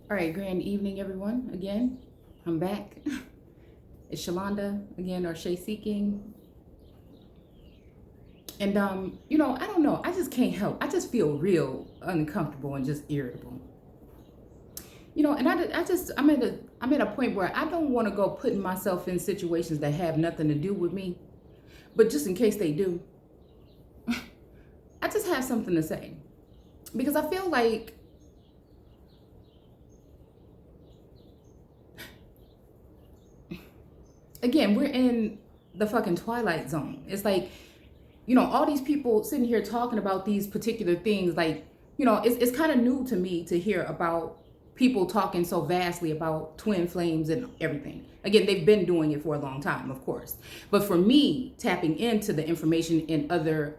All right, grand evening, everyone. Again, I'm back. It's Shalonda again, or Shay Seeking. And I don't know. I just can't help. I just feel real uncomfortable and just irritable. And I'm at a point where I don't want to go putting myself in situations that have nothing to do with me, but just in case they do, I just have something to say because I feel like again, we're in the fucking twilight zone. It's like, all these people sitting here talking about these particular things, like, it's kind of new to me to hear about people talking so vastly about twin flames and everything. Again, they've been doing it for a long time, of course. But for me, tapping into the information in other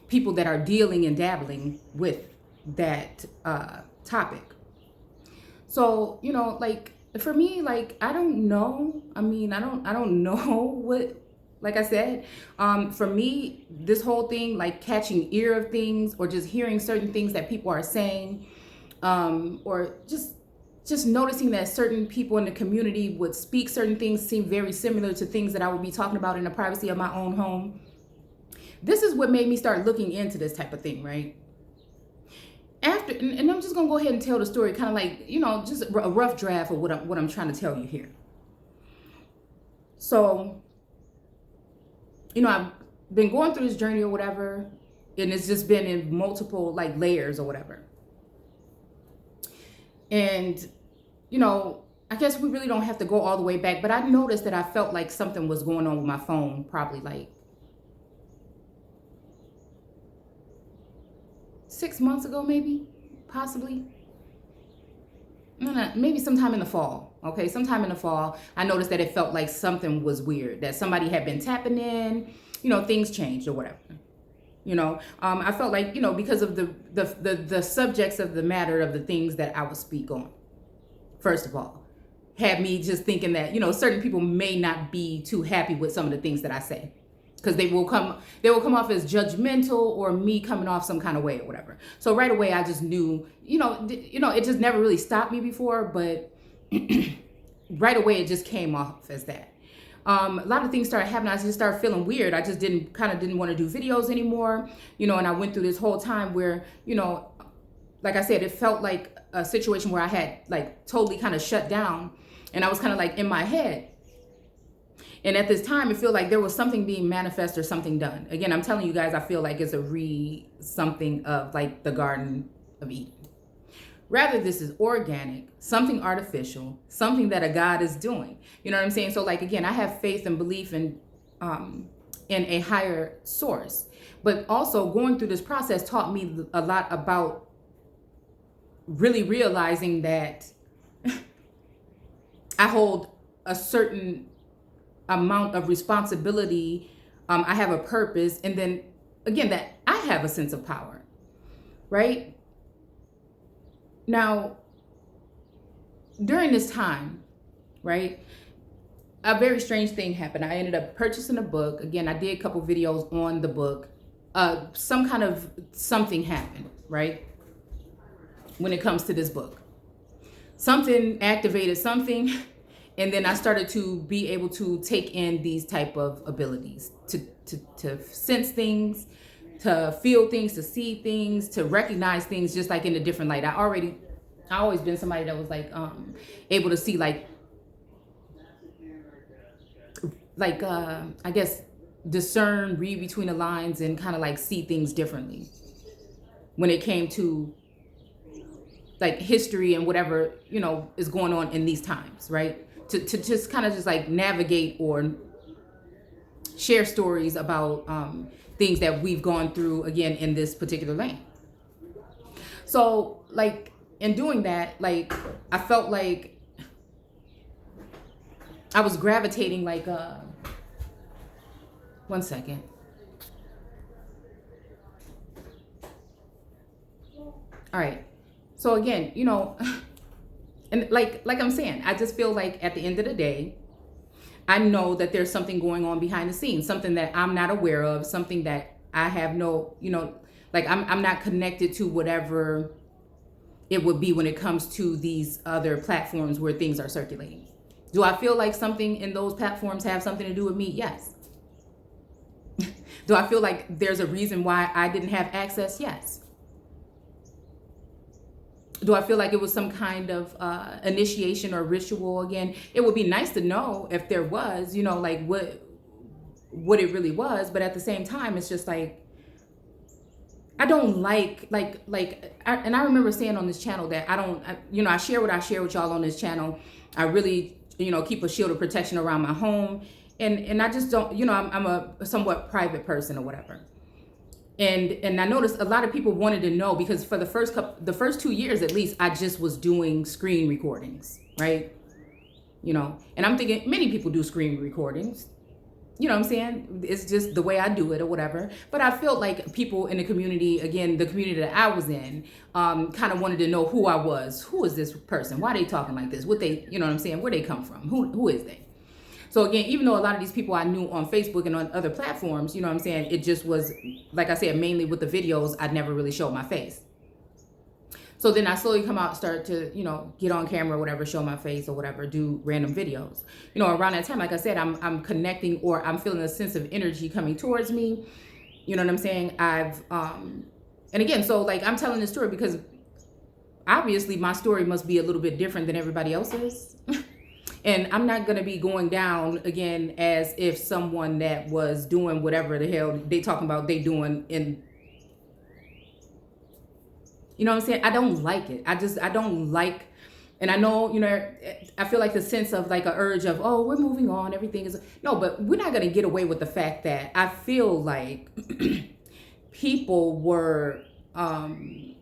people that are dealing and dabbling with that topic. So, like, for me, like, I don't know. I mean, I don't know what, like I said, for me, this whole thing, like catching ear of things or just hearing certain things that people are saying, or just noticing that certain people in the community would speak certain things seem very similar to things that I would be talking about in the privacy of my own home. This is what made me start looking into this type of thing, right? After, and I'm just gonna go ahead and tell the story, kind of like, just a rough draft of what I'm trying to tell you here. So, I've been going through this journey or whatever, and it's just been in multiple like layers or whatever. And, I guess we really don't have to go all the way back, but I noticed that I felt like something was going on with my phone, probably like 6 months ago, maybe, possibly. Maybe sometime in the fall. Okay, sometime in the fall, I noticed that it felt like something was weird, that somebody had been tapping in, things changed or whatever. I felt like, because of the subjects of the matter of the things that I would speak on, first of all, had me just thinking that, certain people may not be too happy with some of the things that I say, because they will come off as judgmental or me coming off some kind of way or whatever. So right away, I just knew, it just never really stopped me before, but right away, it just came off as that. A lot of things started happening. I just started feeling weird. I just didn't want to do videos anymore, and I went through this whole time where, like I said, it felt like a situation where I had like totally kind of shut down, and I was kind of like in my head. And at this time, it felt like there was something being manifest or something done. Again, I'm telling you guys, I feel like it's a something of like the Garden of Eden. Rather, this is organic, something artificial, something that a God is doing. You know what I'm saying? So like, again, I have faith and belief in a higher source. But also going through this process taught me a lot about really realizing that I hold a certain amount of responsibility. I have a purpose. And then again, that I have a sense of power, right? Now, during this time, right, a very strange thing happened. I ended up purchasing a book. Again, I did a couple videos on the book. Some kind of something happened, right? When it comes to this book, something activated something. And then I started to be able to take in these type of abilities to sense things, to feel things, to see things, to recognize things just like in a different light. I always been somebody that was like able to see like I guess discern, read between the lines, and kind of like see things differently when it came to like history and whatever is going on in these times, right? To just kind of just like navigate or share stories about things that we've gone through, again, in this particular lane. So like in doing that, like I felt like I was gravitating like one second. All right. So again, and like I'm saying, I just feel like at the end of the day, I know that there's something going on behind the scenes, something that I'm not aware of, something that I have no, like I'm not connected to whatever it would be when it comes to these other platforms where things are circulating. Do I feel like something in those platforms have something to do with me? Yes. Do I feel like there's a reason why I didn't have access? Yes. Do I feel like it was some kind of initiation or ritual? Again, it would be nice to know if there was, like what it really was. But at the same time, it's just like, I don't and I remember saying on this channel that I share what I share with y'all on this channel. I really, keep a shield of protection around my home. And I just don't, I'm a somewhat private person or whatever. And I noticed a lot of people wanted to know, because for the first 2 years at least, I just was doing screen recordings, right? And I'm thinking many people do screen recordings. You know what I'm saying? It's just the way I do it or whatever. But I felt like people in the community, again, the community that I was in, kind of wanted to know who I was. Who is this person? Why are they talking like this? What they, you know what I'm saying? Where they come from? Who is they? So again, even though a lot of these people I knew on Facebook and on other platforms, you know what I'm saying? It just was, like I said, mainly with the videos, I'd never really showed my face. So then I slowly come out, start to, get on camera or whatever, show my face or whatever, do random videos. Around that time, like I said, I'm connecting, or I'm feeling a sense of energy coming towards me. You know what I'm saying? And again, so like I'm telling this story because obviously my story must be a little bit different than everybody else's. And I'm not going to be going down again as if someone that was doing whatever the hell they talking about they doing in. You know what I'm saying? I don't like it. I don't like, and I know, I feel like the sense of like an urge of, oh, we're moving on. Everything is, no, but we're not going to get away with the fact that I feel like people were, and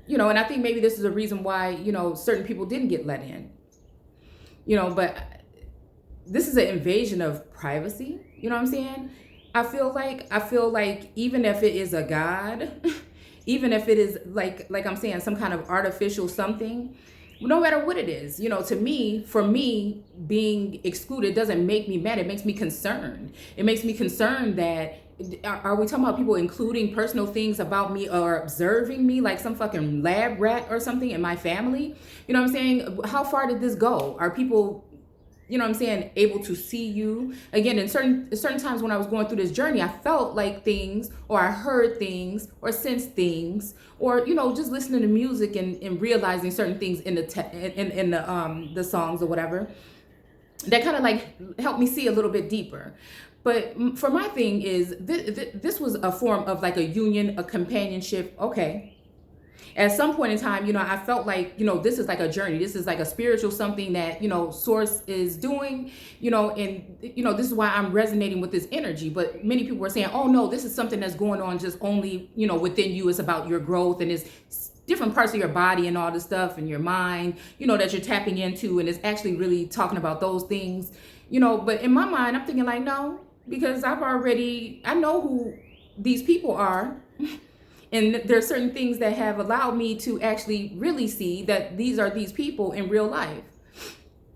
I think maybe this is a reason why, certain people didn't get let in, but this is an invasion of privacy. You know what I'm saying? I feel like even if it is a God, even if it is like I'm saying, some kind of artificial something, no matter what it is, to me, for me, being excluded doesn't make me mad. It makes me concerned. It makes me concerned that, are we talking about people including personal things about me or observing me like some fucking lab rat or something in my family? You know what I'm saying? How far did this go? Are people, able to see you? Again, in certain times when I was going through this journey, I felt like things, or I heard things, or sensed things, or just listening to music and realizing certain things in the songs or whatever, that kind of like helped me see a little bit deeper. But for my thing is, this was a form of like a union, a companionship. Okay. At some point in time, I felt like, this is like a journey. This is like a spiritual something that, Source is doing, and, this is why I'm resonating with this energy. But many people were saying, oh, no, this is something that's going on just only, within you. It's about your growth, and it's different parts of your body and all this stuff, and your mind, that you're tapping into. And it's actually really talking about those things, but in my mind, I'm thinking like, no, because I know who these people are. And there are certain things that have allowed me to actually really see that these are these people in real life.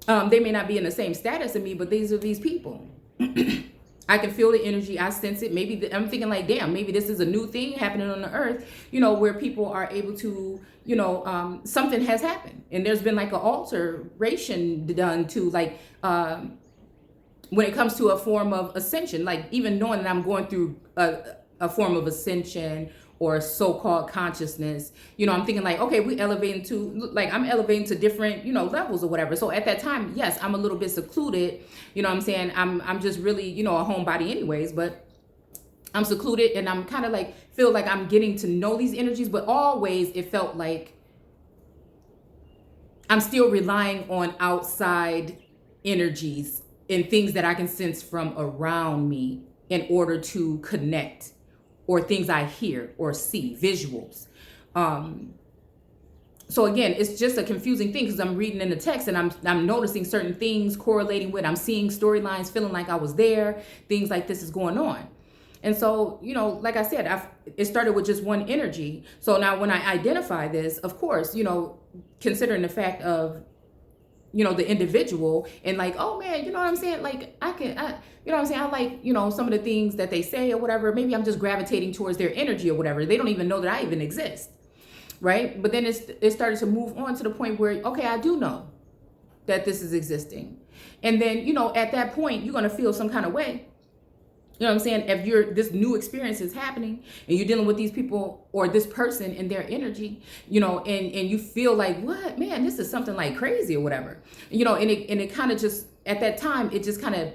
They may not be in the same status as me, but these are these people. I can feel the energy. I sense it. Maybe I'm thinking like, damn, maybe this is a new thing happening on the earth, where people are able to, something has happened. And there's been like an alteration done to like, when it comes to a form of ascension, like even knowing that I'm going through a form of ascension or so-called consciousness, I'm thinking like, okay, I'm elevating to different, levels or whatever. So at that time, yes, I'm a little bit secluded, I'm saying? I'm just really, a homebody anyways, but I'm secluded, and I'm kind of like, feel like I'm getting to know these energies, but always it felt like I'm still relying on outside energies and things that I can sense from around me in order to connect, or things I hear or see, visuals. So again, it's just a confusing thing because I'm reading in the text and I'm noticing certain things correlating with, I'm seeing storylines, feeling like I was there, things like this is going on. And so, like I said, it started with just one energy. So now when I identify this, of course, considering the fact of, the individual, and like, oh man, you know what I'm saying? Like you know what I'm saying? I like, some of the things that they say or whatever. Maybe I'm just gravitating towards their energy or whatever. They don't even know that I even exist. right? But then it started to move on to the point where, okay, I do know that this is existing. And then, at that point, you're going to feel some kind of way. You know what I'm saying? If this new experience is happening and you're dealing with these people or this person and their energy, and you feel like, what, man, this is something like crazy or whatever, and it kind of just, at that time, it just kind of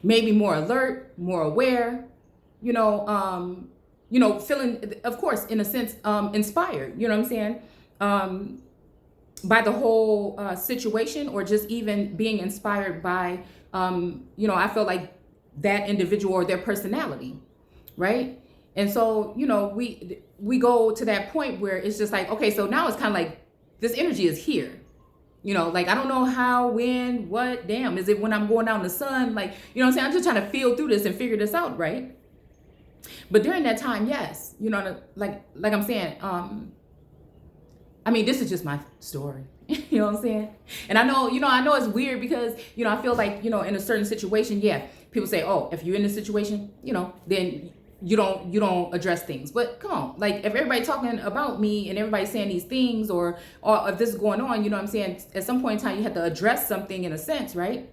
made me more alert, more aware, feeling, of course, in a sense, inspired, you know what I'm saying? By the whole situation, or just even being inspired by, I felt like that individual or their personality, right? And so, we go to that point where it's just like, okay, so now it's kind of like this energy is here. Like, I don't know how, when, what, damn, is it when I'm going out in the sun? Like, you know what I'm saying? I'm just trying to feel through this and figure this out, right? But during that time, yes, like I'm saying, this is just my story. You know what I'm saying? And I know it's weird because, I feel like, in a certain situation, yeah, people say, oh, if you're in this situation, then you don't address things. But come on, like, if everybody talking about me and everybody saying these things, or if this is going on, you know what I'm saying? At some point in time, you have to address something in a sense, right?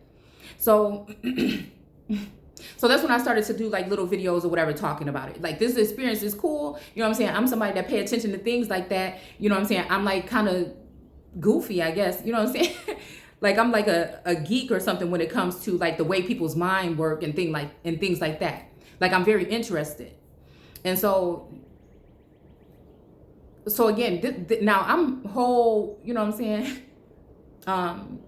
So, so that's when I started to do like little videos or whatever talking about it. Like, this experience is cool. You know what I'm saying? I'm somebody that pay attention to things like that. You know what I'm saying? I'm like kind of goofy, I guess. You know what I'm saying? Like, I'm like a geek or something when it comes to like the way people's mind work and things like that. Like, I'm very interested. And so again, now I'm whole, you know what I'm saying?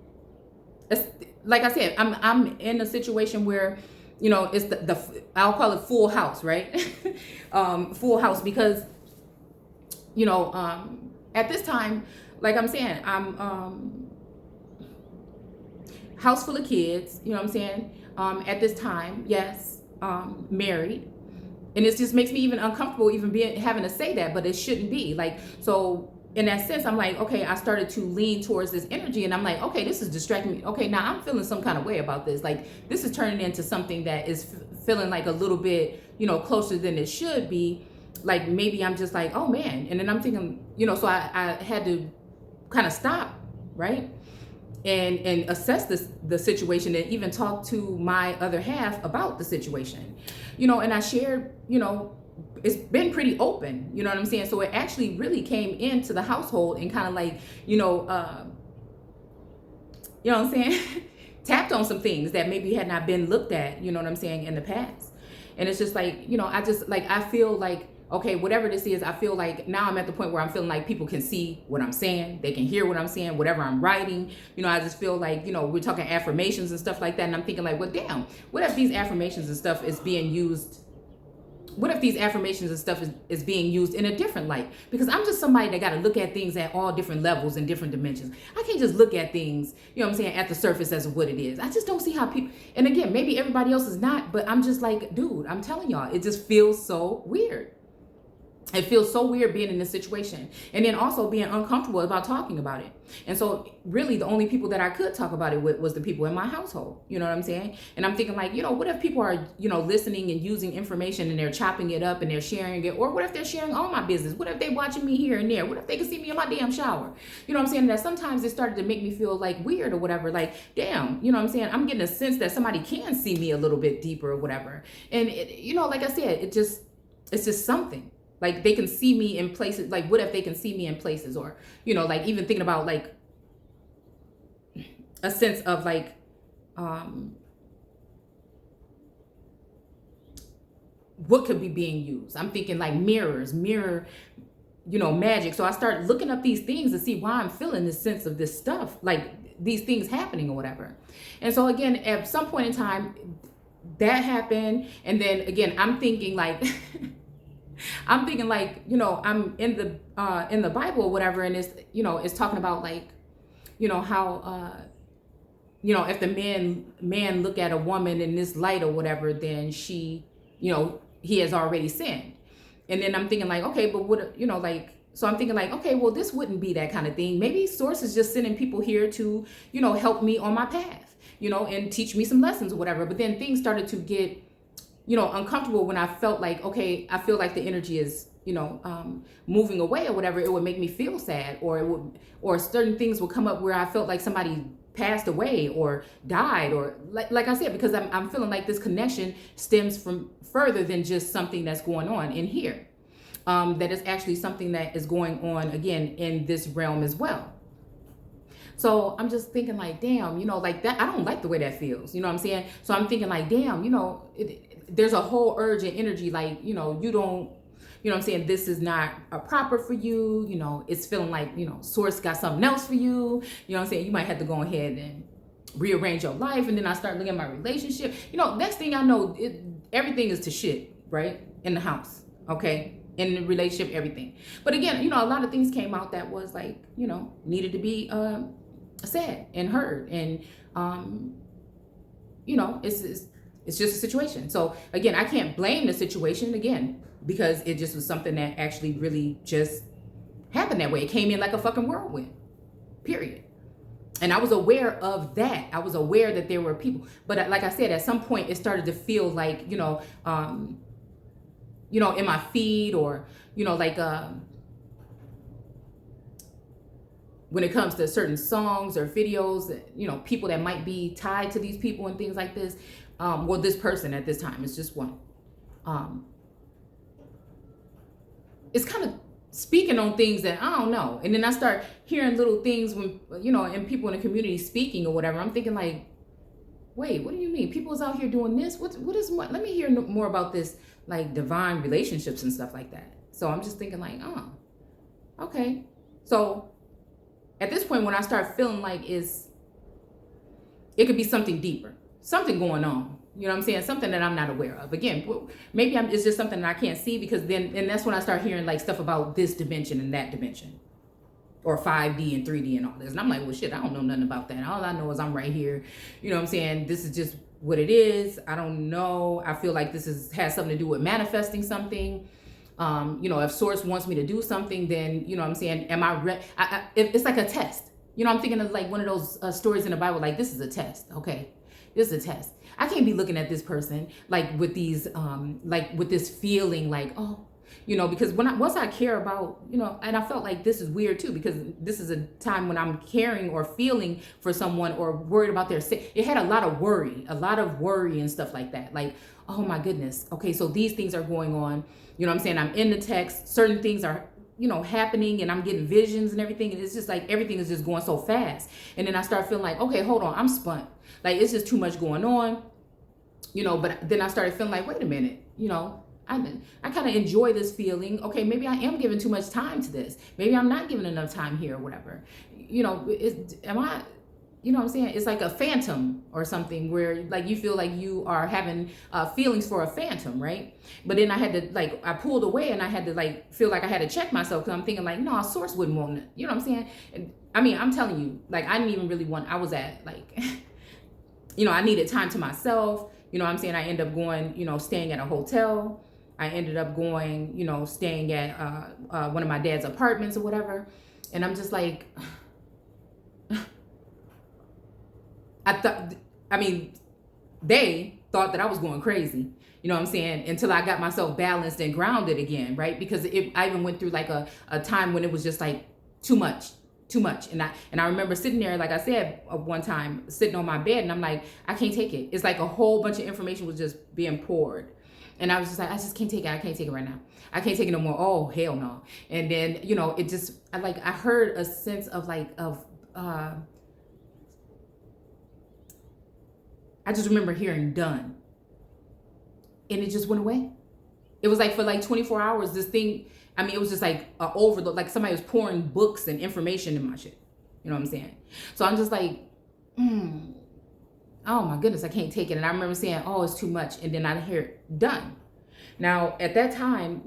It's, like I said, I'm in a situation where, it's the I'll call it full house, right? Full house, because, at this time, like I'm saying, I'm house full of kids, you know what I'm saying? At this time, yes. Married, and it just makes me even uncomfortable even having to say that, but it shouldn't be. Like, so in that sense, I'm like, okay, I started to lean towards this energy, and I'm like, okay, this is distracting me. Okay, now I'm feeling some kind of way about this. Like, this is turning into something that is feeling like a little bit, closer than it should be. Like, maybe I'm just like, oh man. And then I'm thinking, so I had to kind of stop, right? And assess the situation, and even talk to my other half about the situation, and I shared, it's been pretty open, you know what I'm saying? So it actually really came into the household and kind of like, you know what I'm saying? Tapped on some things that maybe had not been looked at, you know what I'm saying, in the past. And it's just like, I feel like, okay, whatever this is, I feel like now I'm at the point where I'm feeling like people can see what I'm saying. They can hear what I'm saying, whatever I'm writing. I just feel like, we're talking affirmations and stuff like that. And I'm thinking like, well, damn, what if these affirmations and stuff is being used? What if these affirmations and stuff is being used in a different light? Because I'm just somebody that got to look at things at all different levels and different dimensions. I can't just look at things, you know what I'm saying, at the surface as what it is. I just don't see how people, and again, maybe everybody else is not, but I'm just like, dude, I'm telling y'all, it just feels so weird. It feels so weird being in this situation, and then also being uncomfortable about talking about it. And so really the only people that I could talk about it with was the people in my household. You know what I'm saying? And I'm thinking like, what if people are, listening and using information and they're chopping it up and they're sharing it? Or what if they're sharing all my business? What if they're watching me here and there? What if they can see me in my damn shower? You know what I'm saying? That sometimes it started to make me feel like weird or whatever. Like, damn, you know what I'm saying? I'm getting a sense that somebody can see me a little bit deeper or whatever. And, like I said, it's just something. Like, they can see me in places. Like, what if they can see me in places? Or, like, even thinking about, like, a sense of, like, what could be being used. I'm thinking, like, mirror, magic. So I start looking up these things to see why I'm feeling this sense of this stuff. Like, these things happening or whatever. And so, again, at some point in time, that happened. And then, again, I'm thinking, like... I'm thinking like, I'm in the Bible or whatever, and it's, it's talking about like, how, if the man look at a woman in this light or whatever, then she, he has already sinned. And then I'm thinking like, okay, but what, so I'm thinking like, okay, well, this wouldn't be that kind of thing. Maybe Source is just sending people here to, help me on my path, and teach me some lessons or whatever. But then things started to get uncomfortable when I felt like, okay, I feel like the energy is, moving away or whatever. It would make me feel sad, or or certain things would come up where I felt like somebody passed away or died, or like I said, because I'm feeling like this connection stems from further than just something that's going on in here. That is actually something that is going on again in this realm as well. So I'm just thinking like, damn, like that. I don't like the way that feels. You know what I'm saying? So I'm thinking like, damn, there's a whole urge and energy, like, you don't, what I'm saying? This is not proper for you. It's feeling like, source got something else for you. You know what I'm saying? You might have to go ahead and rearrange your life. And then I start looking at my relationship. Next thing I know, everything is to shit, right? In the house. Okay. In the relationship, everything. But again, a lot of things came out that was like, needed to be said and heard. And, it's just a situation. So again, I can't blame the situation again, because it just was something that actually really just happened that way. It came in like a fucking whirlwind, period. And I was aware of that. I was aware that there were people, but like I said, at some point it started to feel like, in my feed, or, like, when it comes to certain songs or videos, people that might be tied to these people and things like this. Well, this person at this time is just one. It's kind of speaking on things that I don't know. And then I start hearing little things when, and people in the community speaking or whatever. I'm thinking like, wait, what do you mean? People's out here doing this? What is what? Let me hear more about this, like divine relationships and stuff like that. So I'm just thinking like, oh, okay. So at this point, when I start feeling like it could be something deeper, something going on. You know what I'm saying? Something that I'm not aware of. Again, maybe it's just something that I can't see, because and that's when I start hearing like stuff about this dimension and that dimension, or 5D and 3D and all this. And I'm like, well, shit, I don't know nothing about that. All I know is I'm right here. You know what I'm saying? This is just what it is. I don't know. I feel like this has something to do with manifesting something. If source wants me to do something, then, you know what I'm saying? Am I it's like a test. I'm thinking of like one of those stories in the Bible, like this is a test. Okay. This is a test. I can't be looking at this person like with these, like with this feeling like, oh, because once I care about, and I felt like this is weird too, because this is a time when I'm caring or feeling for someone or worried about it had a lot of worry and stuff like that. Like, oh my goodness. Okay. So these things are going on, you know what I'm saying? I'm in the text, certain things are, happening, and I'm getting visions and everything. And it's just like, everything is just going so fast. And then I start feeling like, okay, hold on, I'm spun. Like, it's just too much going on, but then I started feeling like, wait a minute, I kind of enjoy this feeling. Okay, maybe I am giving too much time to this. Maybe I'm not giving enough time here or whatever. Am I, what I'm saying? It's like a phantom or something where like you feel like you are having feelings for a phantom, right? But then I had to I pulled away, and I had to feel like I had to check myself, because I'm thinking like, no, a source wouldn't want it. You know what I'm saying? And, I mean, I'm telling you, like, I didn't even really I was at like, I needed time to myself. You know what I'm saying? I ended up going, staying at a hotel. I ended up going, staying at one of my dad's apartments or whatever. And I'm just like, they thought that I was going crazy. You know what I'm saying? Until I got myself balanced and grounded again, right? Because I even went through like a time when it was just like too much. And I remember sitting there, like I said, one time sitting on my bed, and I'm like, I can't take it. It's like a whole bunch of information was just being poured. And I was just like, I just can't take it. I can't take it right now. I can't take it no more. Oh, hell no. And then, it just, I heard a sense of I just remember hearing done. And it just went away. It was like for like 24 hours, this thing, it was just like an overload, like somebody was pouring books and information in my shit. You know what I'm saying? So I'm just like, oh my goodness, I can't take it. And I remember saying, oh, it's too much. And then I hear done. Now, at that time,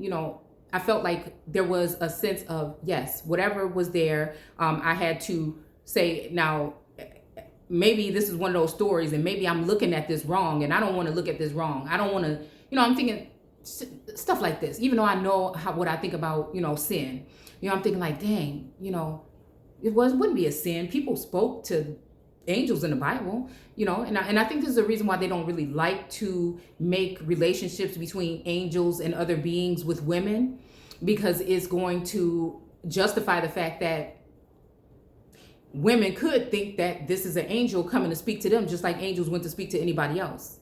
I felt like there was a sense of, yes, whatever was there, I had to say, now, maybe this is one of those stories, and maybe I'm looking at this wrong, and I don't want to look at this wrong. I don't want to, I'm thinking stuff like this, even though I know what I think about, sin. I'm thinking like, dang, it wouldn't be a sin. People spoke to angels in the Bible, and I think this is the reason why they don't really like to make relationships between angels and other beings with women, because it's going to justify the fact that women could think that this is an angel coming to speak to them, just like angels went to speak to anybody else.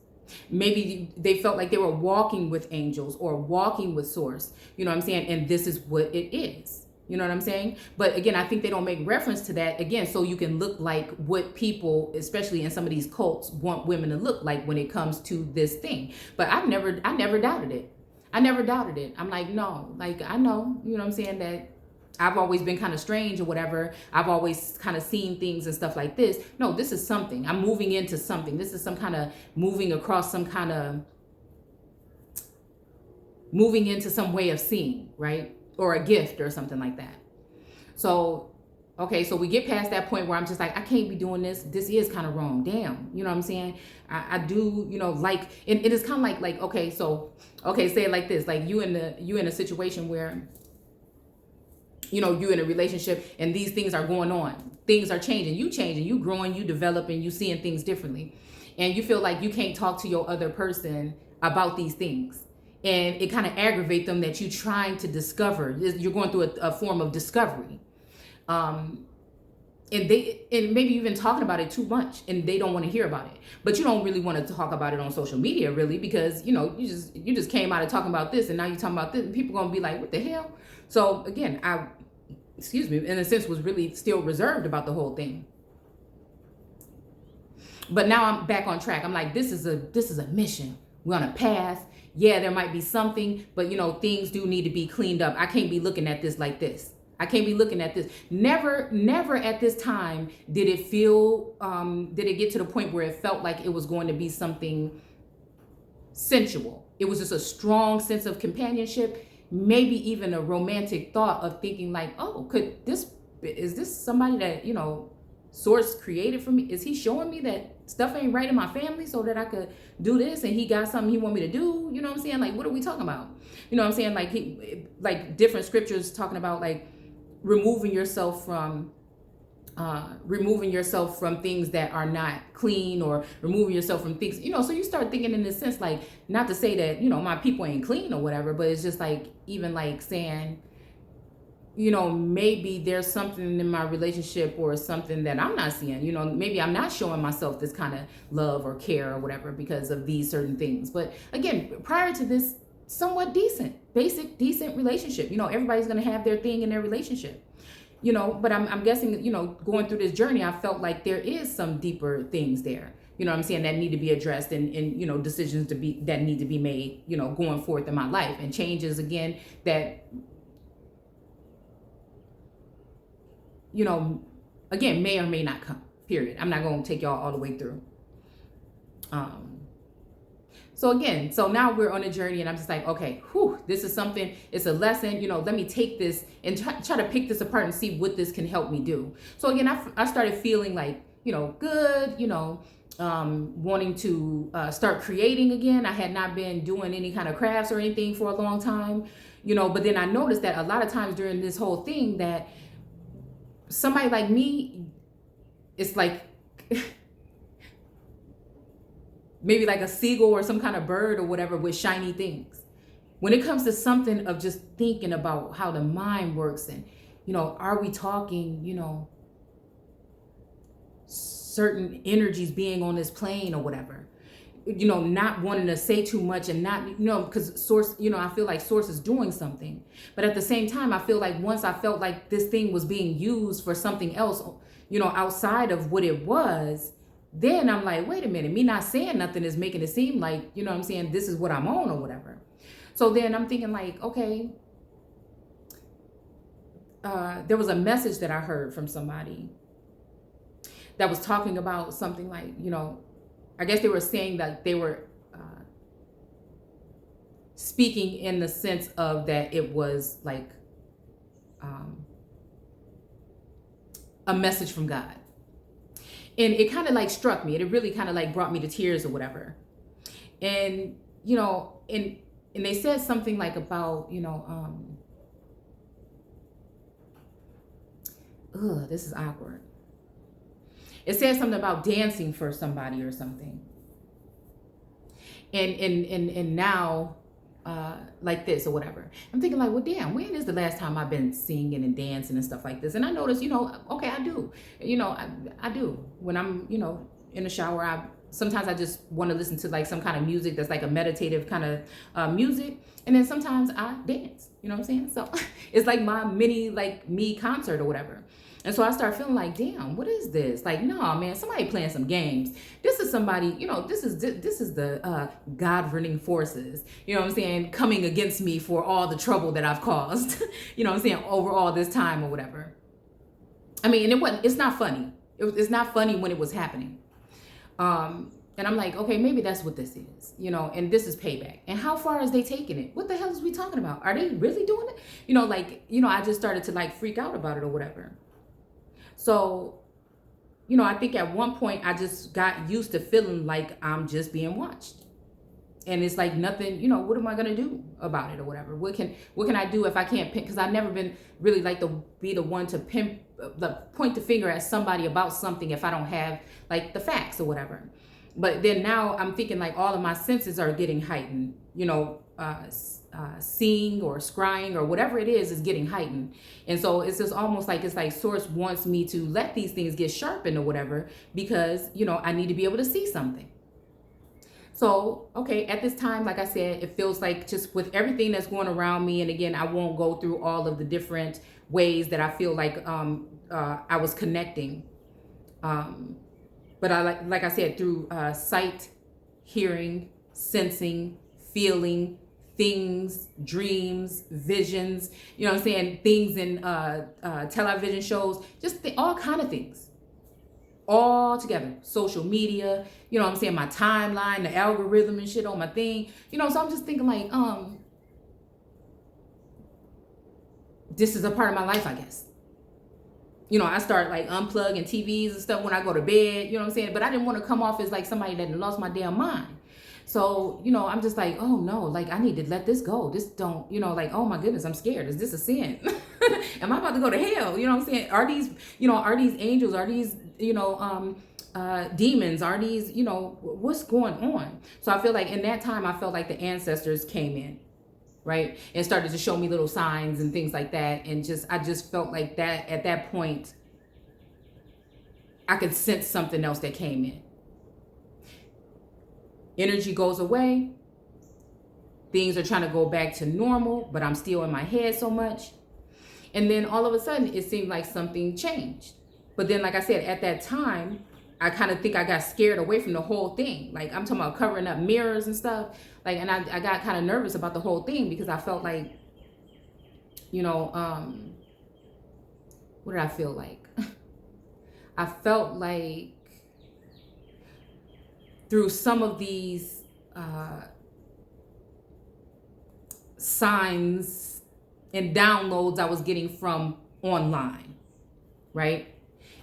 Maybe they felt like they were walking with angels or walking with source, you know what I'm saying? And this is what it is. You know what I'm saying? But again, I think they don't make reference to that again, so you can look like what people, especially in some of these cults, want women to look like when it comes to this thing. But I never doubted it. I never doubted it. I'm like, no, like I know, you know what I'm saying, that I've always been kind of strange or whatever. I've always kind of seen things and stuff like this. No, this is something. I'm moving into something. This is some kind of moving across some kind of moving into some way of seeing, right? Or a gift or something like that. So, okay, so we get past that point where I'm just like, I can't be doing this. This is kind of wrong. Damn. You know what I'm saying? I do, like, it is kind of like, okay, so, okay, say it like this. Like you in a situation where, you in a relationship and these things are going on. Things are changing, you growing, you developing, you seeing things differently. And you feel like you can't talk to your other person about these things. And it kind of aggravates them that you're trying to discover. You're going through a form of discovery. And maybe you've been talking about it too much and they don't want to hear about it. But you don't really want to talk about it on social media, really, because, you just came out of talking about this and now you're talking about this and people are going to be like, what the hell? So again, in a sense, was really still reserved about the whole thing. But now I'm back on track. I'm like, this is a mission. We're on a path. Yeah, there might be something, but things do need to be cleaned up. I can't be looking at this like this. I can't be looking at this. Never at this time did it get to the point where it felt like it was going to be something sensual. It was just a strong sense of companionship, maybe even a romantic thought of thinking like, oh, is this somebody that, source created for me? Is he showing me that stuff ain't right in my family so that I could do this, and he got something he want me to do? You know what I'm saying? Like, what are we talking about? You know what I'm saying? Like different scriptures talking about like removing yourself from things that are not clean, or removing yourself from things, so you start thinking in this sense, like, not to say that, my people ain't clean or whatever, but it's just like, even like saying, maybe there's something in my relationship or something that I'm not seeing, maybe I'm not showing myself this kind of love or care or whatever because of these certain things. But again, prior to this, somewhat decent relationship, everybody's going to have their thing in their relationship. But I'm guessing, going through this journey, I felt like there is some deeper things there, what I'm saying, that need to be addressed, and decisions that need to be made, going forth in my life, and changes again that, again, may or may not come, period. I'm not going to take y'all all the way through. So now we're on a journey, and I'm just like, okay, this is something, it's a lesson, let me take this and try to pick this apart and see what this can help me do. So again, I started feeling like, good, wanting to start creating again. I had not been doing any kind of crafts or anything for a long time, but then I noticed that a lot of times during this whole thing that somebody like me, it's like maybe like a seagull or some kind of bird or whatever with shiny things. When it comes to something of just thinking about how the mind works, and, are we talking, certain energies being on this plane or whatever, not wanting to say too much, and not, because source, I feel like source is doing something. But at the same time, I feel like once I felt like this thing was being used for something else, outside of what it was, then I'm like, wait a minute, me not saying nothing is making it seem like, what I'm saying, this is what I'm on or whatever. So then I'm thinking like, okay, there was a message that I heard from somebody that was talking about something like, I guess they were saying that they were speaking in the sense of that it was like a message from God. And it kind of like struck me, and it really kind of like brought me to tears or whatever. And, and they said something like about, this is awkward. It said something about dancing for somebody or something. And now like this or whatever. I'm thinking like, well, damn, when is the last time I've been singing and dancing and stuff like this? And I noticed, okay, I do. I do. When I'm, in the shower, sometimes I just want to listen to like some kind of music that's like a meditative kind of music. And then sometimes I dance, you know what I'm saying? So it's like my mini, like me concert or whatever. And so I start feeling like, damn, what is this? Like, no, man, somebody playing some games. This is somebody, this is the God-running forces, you know what I'm saying, coming against me for all the trouble that I've caused, you know what I'm saying, over all this time or whatever. I mean, and it's not funny. It's not funny when it was happening. And I'm like, okay, maybe that's what this is, and this is payback. And how far is they taking it? What the hell is we talking about? Are they really doing it? I just started to like freak out about it or whatever. So, I think at one point I just got used to feeling like I'm just being watched. And it's like nothing, what am I going to do about it or whatever? What can I do if I can't because I've never been really like be the one to point the finger at somebody about something if I don't have like the facts or whatever. But then now I'm thinking like all of my senses are getting heightened, seeing or scrying or whatever it is getting heightened. And so it's just almost like it's like source wants me to let these things get sharpened or whatever because, I need to be able to see something. So, okay, at this time, like I said, it feels like just with everything that's going around me. And again, I won't go through all of the different ways that I feel like I was connecting. But like I said, through sight, hearing, sensing, feeling, things, dreams, visions, you know what I'm saying? Things in television shows, just all kind of things. All together. Social media, you know what I'm saying? My timeline, the algorithm and shit on my thing. So I'm just thinking like, this is a part of my life, I guess. I start like unplugging TVs and stuff when I go to bed, you know what I'm saying? But I didn't want to come off as like somebody that lost my damn mind. So, I'm just like, oh no, like I need to let this go. This don't, like, oh my goodness, I'm scared. Is this a sin? Am I about to go to hell? You know what I'm saying? Are these angels? Are these, demons? Are these, what's going on? So I feel like in that time, I felt like the ancestors came in, right? And started to show me little signs and things like that. And I just felt like that at that point, I could sense something else that came in. Energy goes away. Things are trying to go back to normal, but I'm still in my head so much. And then all of a sudden, it seemed like something changed. But then, like I said, at that time, I kind of think I got scared away from the whole thing. Like, I'm talking about covering up mirrors and stuff. Like, and I got kind of nervous about the whole thing because I felt like, what did I feel like? I felt like through some of these signs and downloads I was getting from online, right?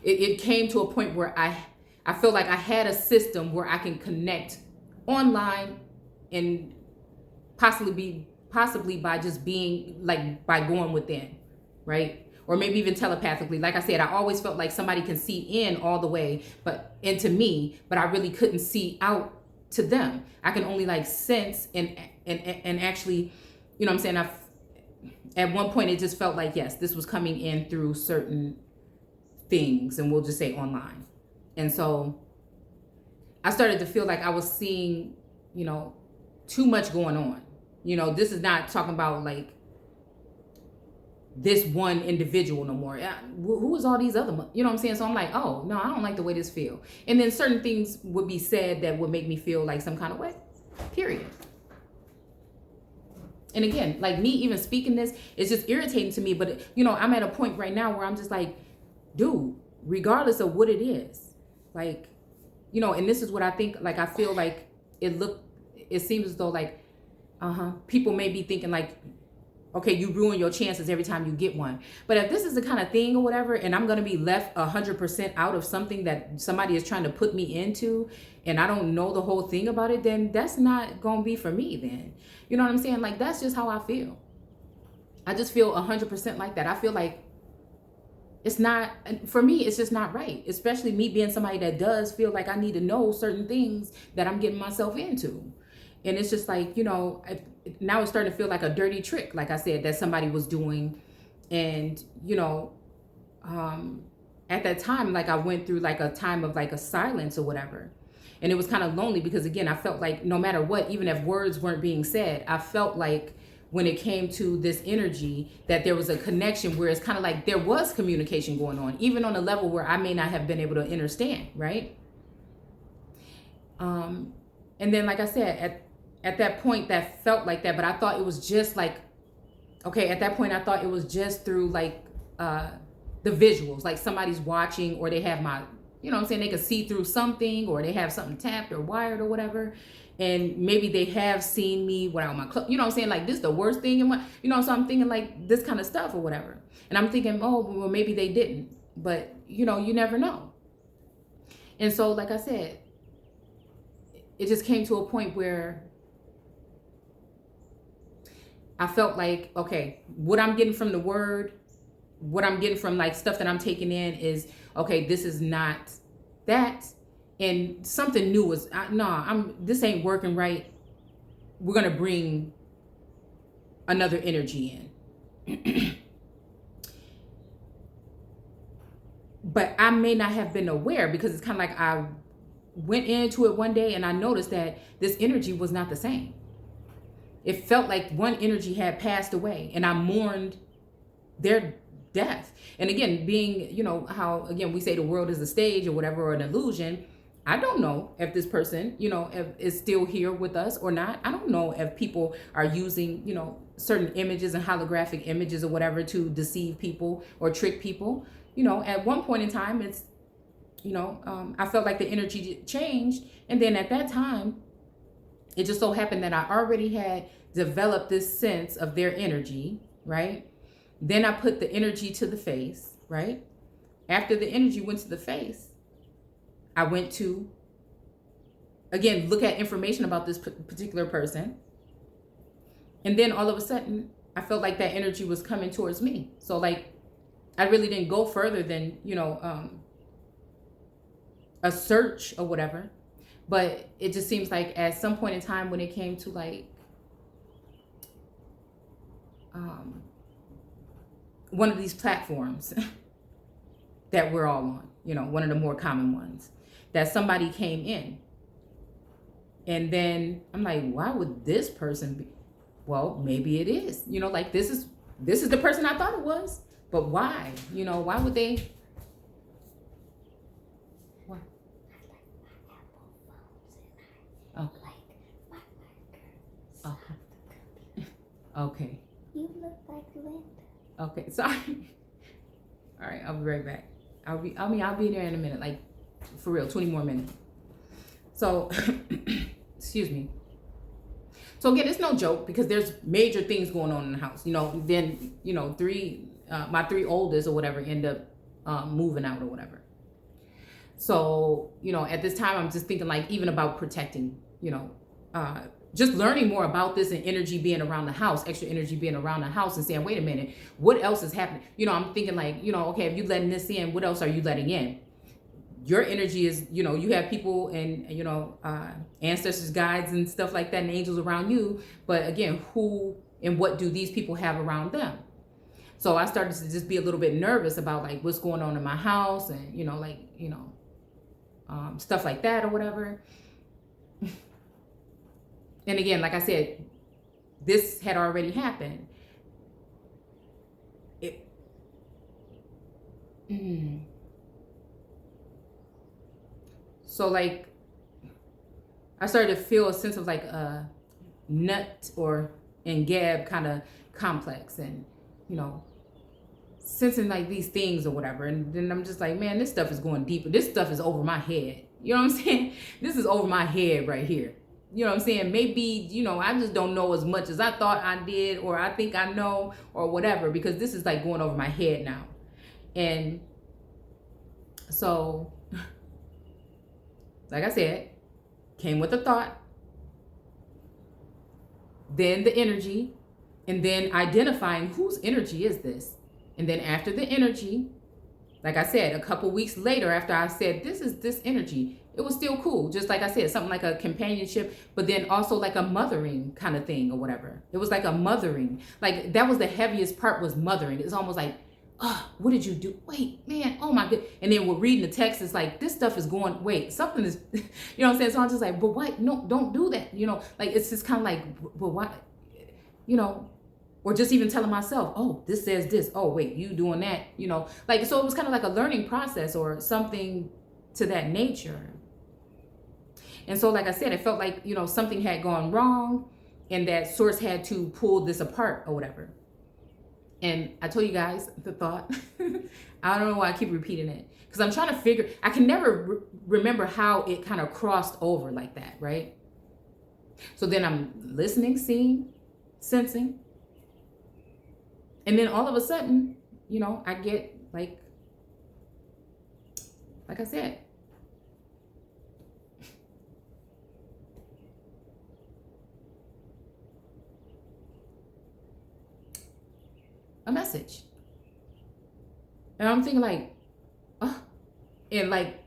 It came to a point where I feel like I had a system where I can connect online and possibly by just being like by going within, right? Or maybe even telepathically. Like I said, I always felt like somebody can see in all the way, but into me, but I really couldn't see out to them. I can only like sense and actually, you know what I'm saying? At one point, it just felt like, yes, this was coming in through certain things, and we'll just say online. And so I started to feel like I was seeing, too much going on. This is not talking about like this one individual no more. Who is all these other, you know what I'm saying? So I'm like, oh no, I don't like the way this feel. And then certain things would be said that would make me feel like some kind of way, period. And again, like me even speaking this, it's just irritating to me. But I'm at a point right now where I'm just like, dude, regardless of what it is, like, and this is what I think, like, I feel like it seems as though like, people may be thinking like, okay, you ruin your chances every time you get one. But if this is the kind of thing or whatever, and I'm going to be left 100% out of something that somebody is trying to put me into, and I don't know the whole thing about it, then that's not going to be for me then. You know what I'm saying? Like, that's just how I feel. I just feel 100% like that. I feel like it's not, for me, it's just not right. Especially me being somebody that does feel like I need to know certain things that I'm getting myself into. And it's just like, now it's starting to feel like a dirty trick, like I said, that somebody was doing. And, at that time, like I went through like a time of like a silence or whatever. And it was kind of lonely because, again, I felt like no matter what, even if words weren't being said, I felt like when it came to this energy that there was a connection where it's kind of like there was communication going on, even on a level where I may not have been able to understand, right? And then, like I said, at that point, that felt like that, but I thought it was just like, okay, at that point, I thought it was just through like the visuals, like somebody's watching, or they have my, what I'm saying, they could see through something, or they have something tapped or wired or whatever. And maybe they have seen me without my clothes, what I'm saying, like this is the worst thing in my, so I'm thinking like this kind of stuff or whatever. And I'm thinking, oh, well, maybe they didn't, but you never know. And so, like I said, it just came to a point where I felt like, okay, what I'm getting from the word, what I'm getting from like stuff that I'm taking in is, okay, this is not that. And something new was, this ain't working right. We're going to bring another energy in. But I may not have been aware, because it's kind of like I went into it one day and I noticed that this energy was not the same. It felt like one energy had passed away, and I mourned their death. And again, being, how, again, we say the world is a stage or whatever, or an illusion. I don't know if this person, if is still here with us or not. I don't know if people are using, certain images and holographic images or whatever to deceive people or trick people. At one point in time, it's, I felt like the energy changed. And then at that time, it just so happened that I already had developed this sense of their energy, right? Then I put the energy to the face, right? After the energy went to the face, I went to, again, look at information about this particular person. And then all of a sudden, I felt like that energy was coming towards me. So like, I really didn't go further than, a search or whatever. But it just seems like at some point in time when it came to like, one of these platforms that we're all on, one of the more common ones, that somebody came in. And then I'm like, why would this person be? Well, maybe it is, like this is the person I thought it was, but why? Why would they? Why? Okay. Okay. Okay. You look like Linda. Okay, sorry. All right, I'll be right back. I'll be there in a minute, like for real, 20 more minutes. So, excuse me. So again, it's no joke, because there's major things going on in the house. Then my three oldest or whatever end up moving out or whatever. So at this time, I'm just thinking like even about protecting, just learning more about this, and energy being around the house, extra energy being around the house, and saying, wait a minute, what else is happening? I'm thinking like, okay, if you letting this in, what else are you letting in? Your energy is, you have people and, ancestors, guides and stuff like that, and angels around you. But again, who and what do these people have around them? So I started to just be a little bit nervous about like what's going on in my house, and, stuff like that or whatever. And again, like I said, this had already happened. So like, I started to feel a sense of like a nut or and gab kind of complex, and, sensing like these things or whatever. And then I'm just like, man, this stuff is going deeper. This stuff is over my head. You know what I'm saying? This is over my head right here. You know what I'm saying? Maybe, I just don't know as much as I thought I did, or I think I know, or whatever, because this is like going over my head now. And so, like I said, came with a thought, then the energy, and then identifying whose energy is this. And then after the energy, like I said, a couple weeks later after I said, this is this energy, it was still cool. Just like I said, something like a companionship, but then also like a mothering kind of thing or whatever. It was like a mothering. Like that was the heaviest part, was mothering. It's almost like, oh, what did you do? Wait, man, oh my God. And then we're reading the text. It's like, this stuff is going, wait, something is, you know what I'm saying? So I'm just like, but what? No, don't do that. You know, like, it's just kind of like, but what, you know, or just even telling myself, oh, this says this. Oh, wait, you doing that, you know, like, so it was kind of like a learning process or something to that nature. And so, like I said, it felt like, you know, something had gone wrong and that source had to pull this apart or whatever. And I told you guys the thought. I don't know why I keep repeating it, because I'm trying to figure, I can never remember how it kind of crossed over like that, right? So then I'm listening, seeing, sensing. And then all of a sudden, you know, I get like I said, a message. And I'm thinking like, oh, and like,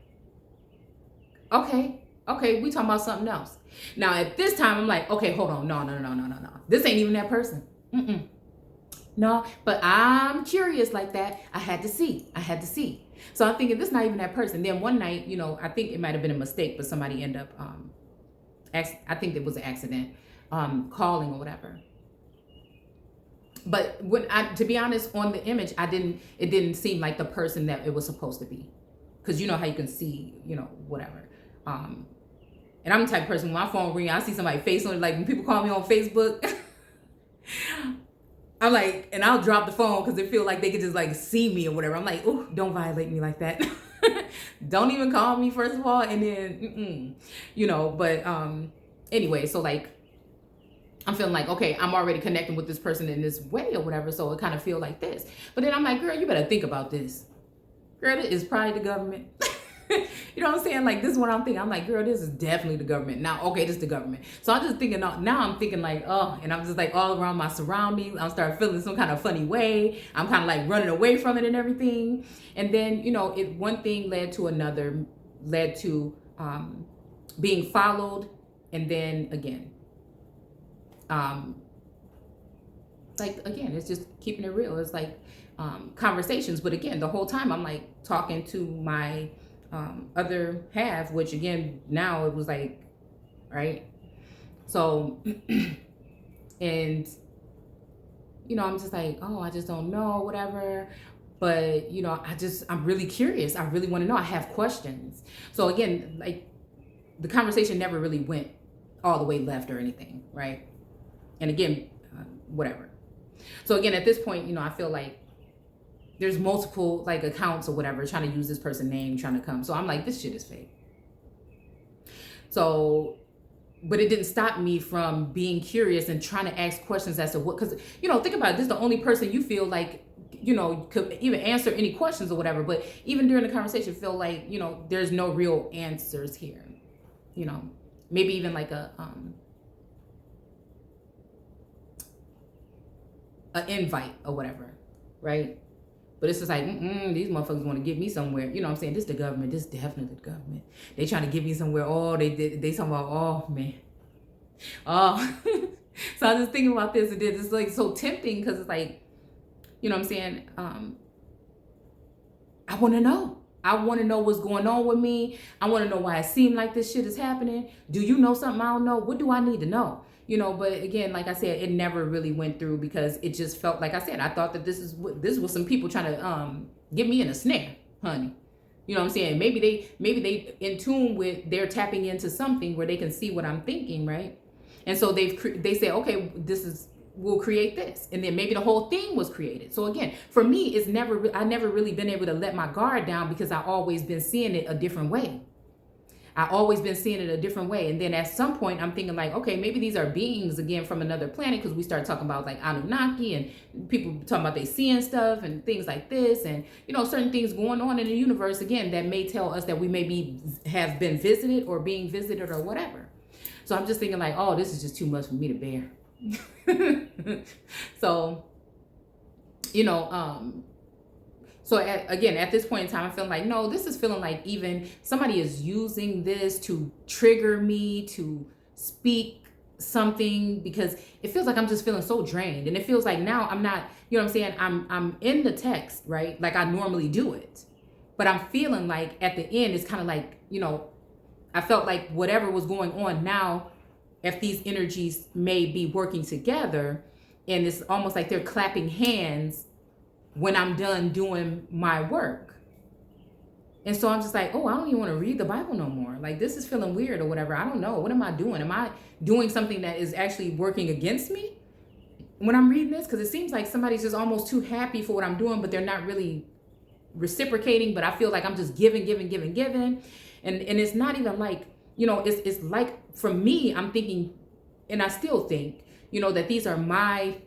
okay, we talking about something else. Now at this time, I'm like, okay, hold on, no. This ain't even that person. No, but I'm curious like that. I had to see. So I'm thinking, this not even that person. Then one night, you know, I think it might have been a mistake, but somebody ended up, I think it was an accident, calling or whatever. But when to be honest, on the image, it didn't seem like the person that it was supposed to be. Because you know how you can see, you know, whatever. And I'm the type of person, when my phone rings, I see somebody's face on it. Like when people call me on Facebook, I'm like, and I'll drop the phone because they feel like they could just like see me or whatever. I'm like, oh, don't violate me like that. Don't even call me, first of all. And then, you know, but anyway, so like, I'm feeling like, okay, I'm already connecting with this person in this way or whatever. So it kind of feel like this. But then I'm like, girl, you better think about this. Girl, it is probably the government. You know what I'm saying? Like, this is what I'm thinking. I'm like, girl, this is definitely the government. Now, okay, this is the government. So I'm just thinking, now I'm thinking like, oh, and I'm just like all around my surroundings. I'm starting feeling some kind of funny way. I'm kind of like running away from it and everything. And then, you know, one thing led to another, led to being followed. And then again, like, again, it's just keeping it real. It's like conversations. But again, the whole time I'm like talking to my other half, which again, now it was like, right? So, and, you know, I'm just like, oh, I just don't know, whatever. But, you know, I'm really curious. I really want to know. I have questions. So again, like, the conversation never really went all the way left or anything, right? And again, whatever. So again, at this point, you know, I feel like there's multiple like accounts or whatever trying to use this person's name, trying to come. So I'm like, this shit is fake. So, but it didn't stop me from being curious and trying to ask questions as to what, because, you know, think about it. This is the only person you feel like, you know, could even answer any questions or whatever. But even during the conversation, feel like, you know, there's no real answers here. You know, maybe even like an invite or whatever, right? But it's just like, these motherfuckers want to get me somewhere. You know what I'm saying? This the government. This definitely the government. They trying to get me somewhere. Oh, they talking about, oh, man. Oh. So I was just thinking about this. And it's like so tempting because it's like, you know what I'm saying? I want to know. I want to know what's going on with me. I want to know why it seemed like this shit is happening. Do you know something I don't know? What do I need to know? You know, but again, like I said, it never really went through because it just felt like I said, I thought that this was some people trying to get me in a snare, honey. You know what I'm saying? Maybe they in tune with, they're tapping into something where they can see what I'm thinking, right? And so they say, okay, we'll create this, and then maybe the whole thing was created. So again, for me, I never really been able to let my guard down because I always been seeing it a different way. And then at some point I'm thinking like, okay, maybe these are beings again from another planet, because we start talking about like Anunnaki and people talking about they seeing stuff and things like this, and you know, certain things going on in the universe again that may tell us that we maybe have been visited or being visited or whatever. So I'm just thinking like, oh, this is just too much for me to bear. So, you know, So again, at this point in time, I'm feeling like, no, this is feeling like even somebody is using this to trigger me to speak something, because it feels like I'm just feeling so drained. And it feels like now I'm not, you know what I'm saying? I'm in the text, right? Like I normally do it. But I'm feeling like at the end, it's kind of like, I felt like whatever was going on now, if these energies may be working together, and it's almost like they're clapping hands when I'm done doing my work. And so I'm just like, oh, I don't even want to read the Bible no more. Like, this is feeling weird or whatever. I don't know. What am I doing? Am I doing something that is actually working against me when I'm reading this? Because it seems like somebody's just almost too happy for what I'm doing, but they're not really reciprocating. But I feel like I'm just giving. And it's not even like, it's like, for me, I'm thinking, and I still think, that these are my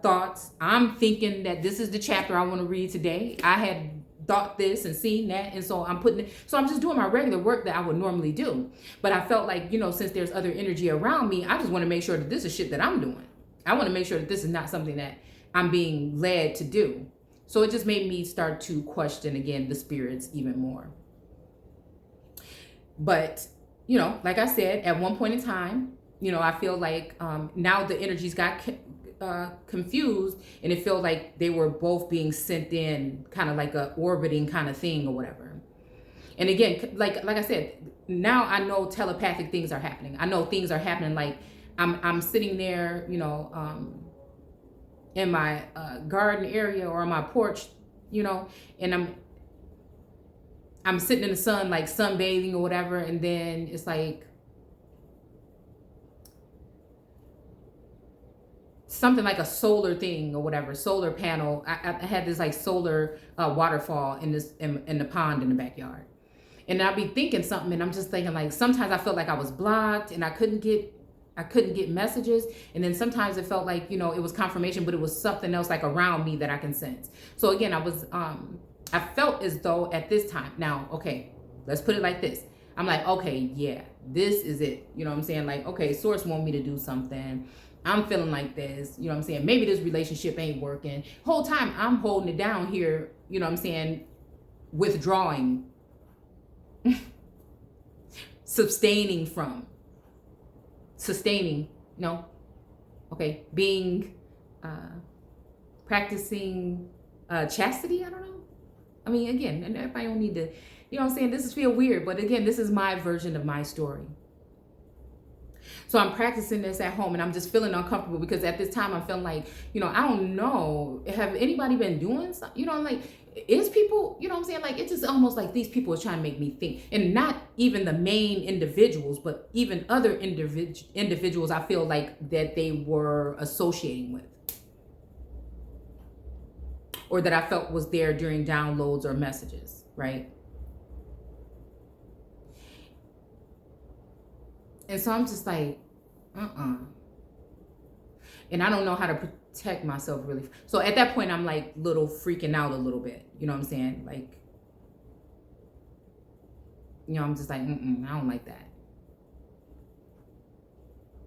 thoughts. I'm thinking that this is the chapter I want to read today. I had thought this and seen that, and so I'm just doing my regular work that I would normally do. But I felt like, since there's other energy around me, I just want to make sure that this is shit that I'm doing. I want to make sure that this is not something that I'm being led to do. So it just made me start to question again the spirits even more. But like I said, at one point in time, I feel like now the energies got confused, and it felt like they were both being sent in, kind of like a orbiting kind of thing or whatever. And again, like I said, now I know telepathic things are happening. I know things are happening. Like I'm sitting there, in my garden area or on my porch, and I'm sitting in the sun, like sunbathing or whatever, and then it's like something like a solar thing or whatever, solar panel. I had this like solar waterfall in the pond in the backyard, and I'd be thinking something, and I'm just thinking, like, sometimes I felt like I was blocked and I couldn't get messages, and then sometimes it felt like, it was confirmation, but it was something else like around me that I can sense. So again, I felt as though at this time, now, okay, let's put it like this. I'm like, okay, yeah, this is it. You know what I'm saying? Like, okay, source want me to do something. I'm feeling like this. You know what I'm saying? Maybe this relationship ain't working. Whole time I'm holding it down here. You know what I'm saying? Withdrawing. Sustaining. No. Okay. Being, practicing chastity. I don't know. I mean, again, and everybody don't need to, you know what I'm saying? This is feel weird, but again, this is my version of my story. So I'm practicing this at home, and I'm just feeling uncomfortable because at this time I'm feeling like, I don't know, have anybody been doing something? Like, is people, you know what I'm saying? Like, it's just almost like these people are trying to make me think, and not even the main individuals, but even other individuals I feel like that they were associating with, or that I felt was there during downloads or messages, right? And so I'm just like, and I don't know how to protect myself really. So at that point, I'm like little freaking out a little bit. You know what I'm saying? Like, I'm just like, I don't like that.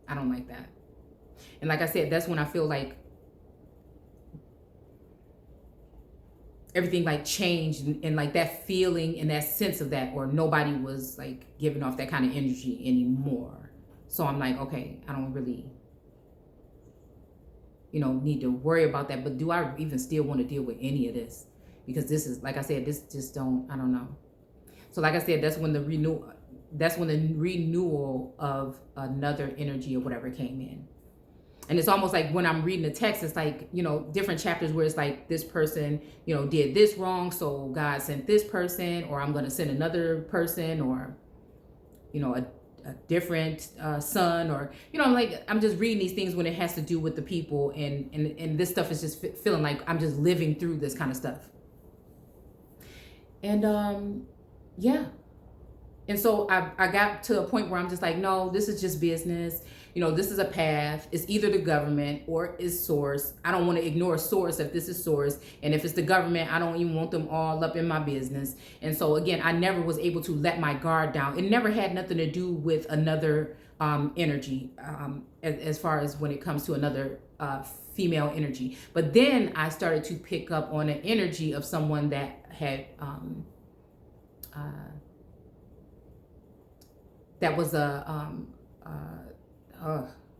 I don't like that. And like I said, that's when I feel like everything like changed, and like that feeling and that sense of that, or nobody was like giving off that kind of energy anymore. So I'm like, okay, I don't really, need to worry about that. But do I even still want to deal with any of this? Because this is, like I said, this just I don't know. So like I said, that's when the renewal of another energy or whatever came in. And it's almost like when I'm reading the text, it's like, different chapters where it's like this person, did this wrong, so God sent this person, or I'm going to send another person, or, a different son, or, I'm just reading these things when it has to do with the people. And this stuff is just feeling like I'm just living through this kind of stuff. And, yeah. And so I got to a point where I'm just like, no, this is just business. This is a path. It's either the government or it's source. I don't want to ignore source if this is source. And if it's the government, I don't even want them all up in my business. And so again, I never was able to let my guard down. It never had nothing to do with another energy, as far as when it comes to another female energy. But then I started to pick up on an energy of someone that had that was a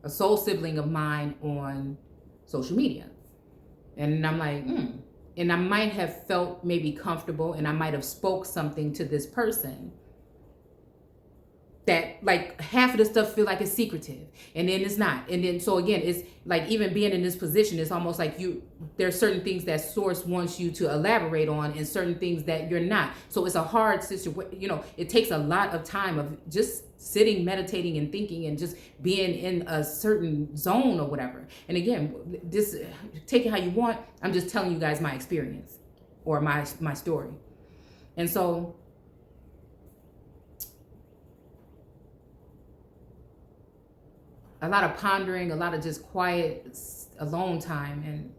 soul sibling of mine on social media. And I'm like, and I might have felt maybe comfortable, and I might have spoke something to this person that like half of the stuff feel like it's secretive, and then it's not. And then so again, it's like even being in this position, it's almost like there's certain things that source wants you to elaborate on, and certain things that you're not. So it's a hard situation. You know, it takes a lot of time of just sitting, meditating, and thinking, and just being in a certain zone or whatever. And again, this, take it how you want. I'm just telling you guys my experience or my story. And so a lot of pondering, a lot of just quiet, alone time. And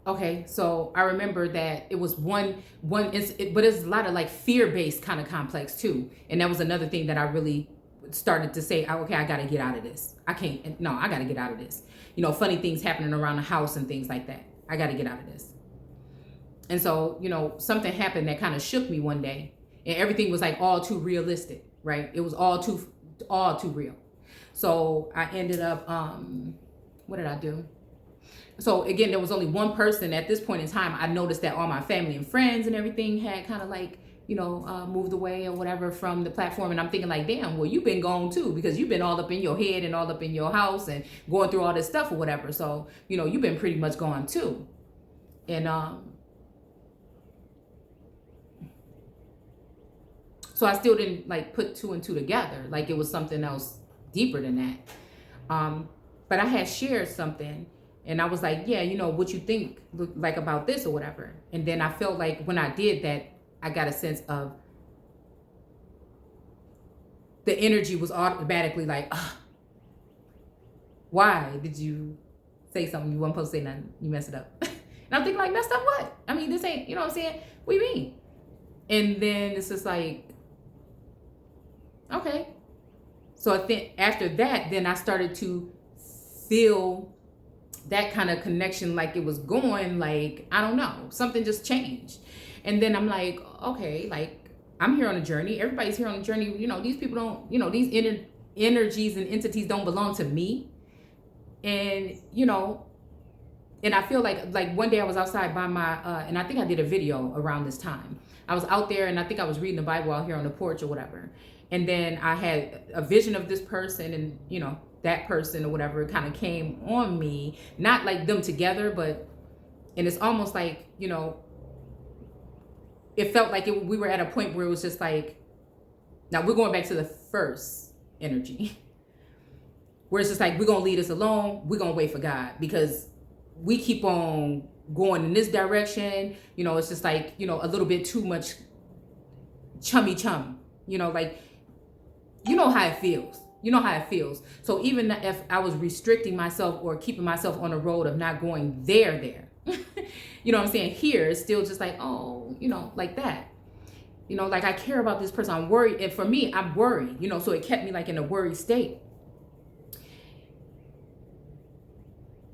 okay, so I remember that it was but it's a lot of like fear-based kind of complex too. And that was another thing that I really started to say, okay, I got to get out of this. I got to get out of this. You know, funny things happening around the house and things like that. I got to get out of this. And so, you know, something happened that kind of shook me one day, and everything was like all too realistic, right? It was all too real. So I ended up, what did I do? So again, there was only one person at this point in time. I noticed that all my family and friends and everything had kind of like, you know, moved away or whatever from the platform. And I'm thinking like, damn, well, you've been gone too, because you've been all up in your head and all up in your house and going through all this stuff or whatever. So, you know, you've been pretty much gone too. And, so I still didn't like put two and two together. Like it was something else deeper than that. But I had shared something, and I was like, yeah, you know, what you think like about this or whatever. And then I felt like when I did that, I got a sense of the energy was automatically like, why did you say something you weren't supposed to say nothing? You messed it up. And I'm thinking like, messed up what? I mean, this ain't, you know what I'm saying? What do you mean? And then it's just like, okay. So I think after that, then I started to feel that kind of connection, like it was going, like, I don't know, something just changed. And then I'm like, okay, like I'm here on a journey. Everybody's here on a journey. You know, these people don't, you know, these energies and entities don't belong to me. And, you know, and I feel like one day I was outside by my, and I think I did a video around this time. I was out there and I think I was reading the Bible out here on the porch or whatever. And then I had a vision of this person, and, you know, that person or whatever kind of came on me, not like them together, but, and it's almost like, you know, it felt like we were at a point where it was just like, now we're going back to the first energy, where it's just like, we're going to leave this alone. We're going to wait for God, because we keep on going in this direction. You know, it's just like, you know, a little bit too much chummy, you know, like, you know how it feels. You know how it feels. So even if I was restricting myself or keeping myself on the road of not going there, you know what I'm saying? Here, it's still just like, oh, you know, like that. You know, like I care about this person. I'm worried. And for me, I'm worried, you know, so it kept me like in a worried state.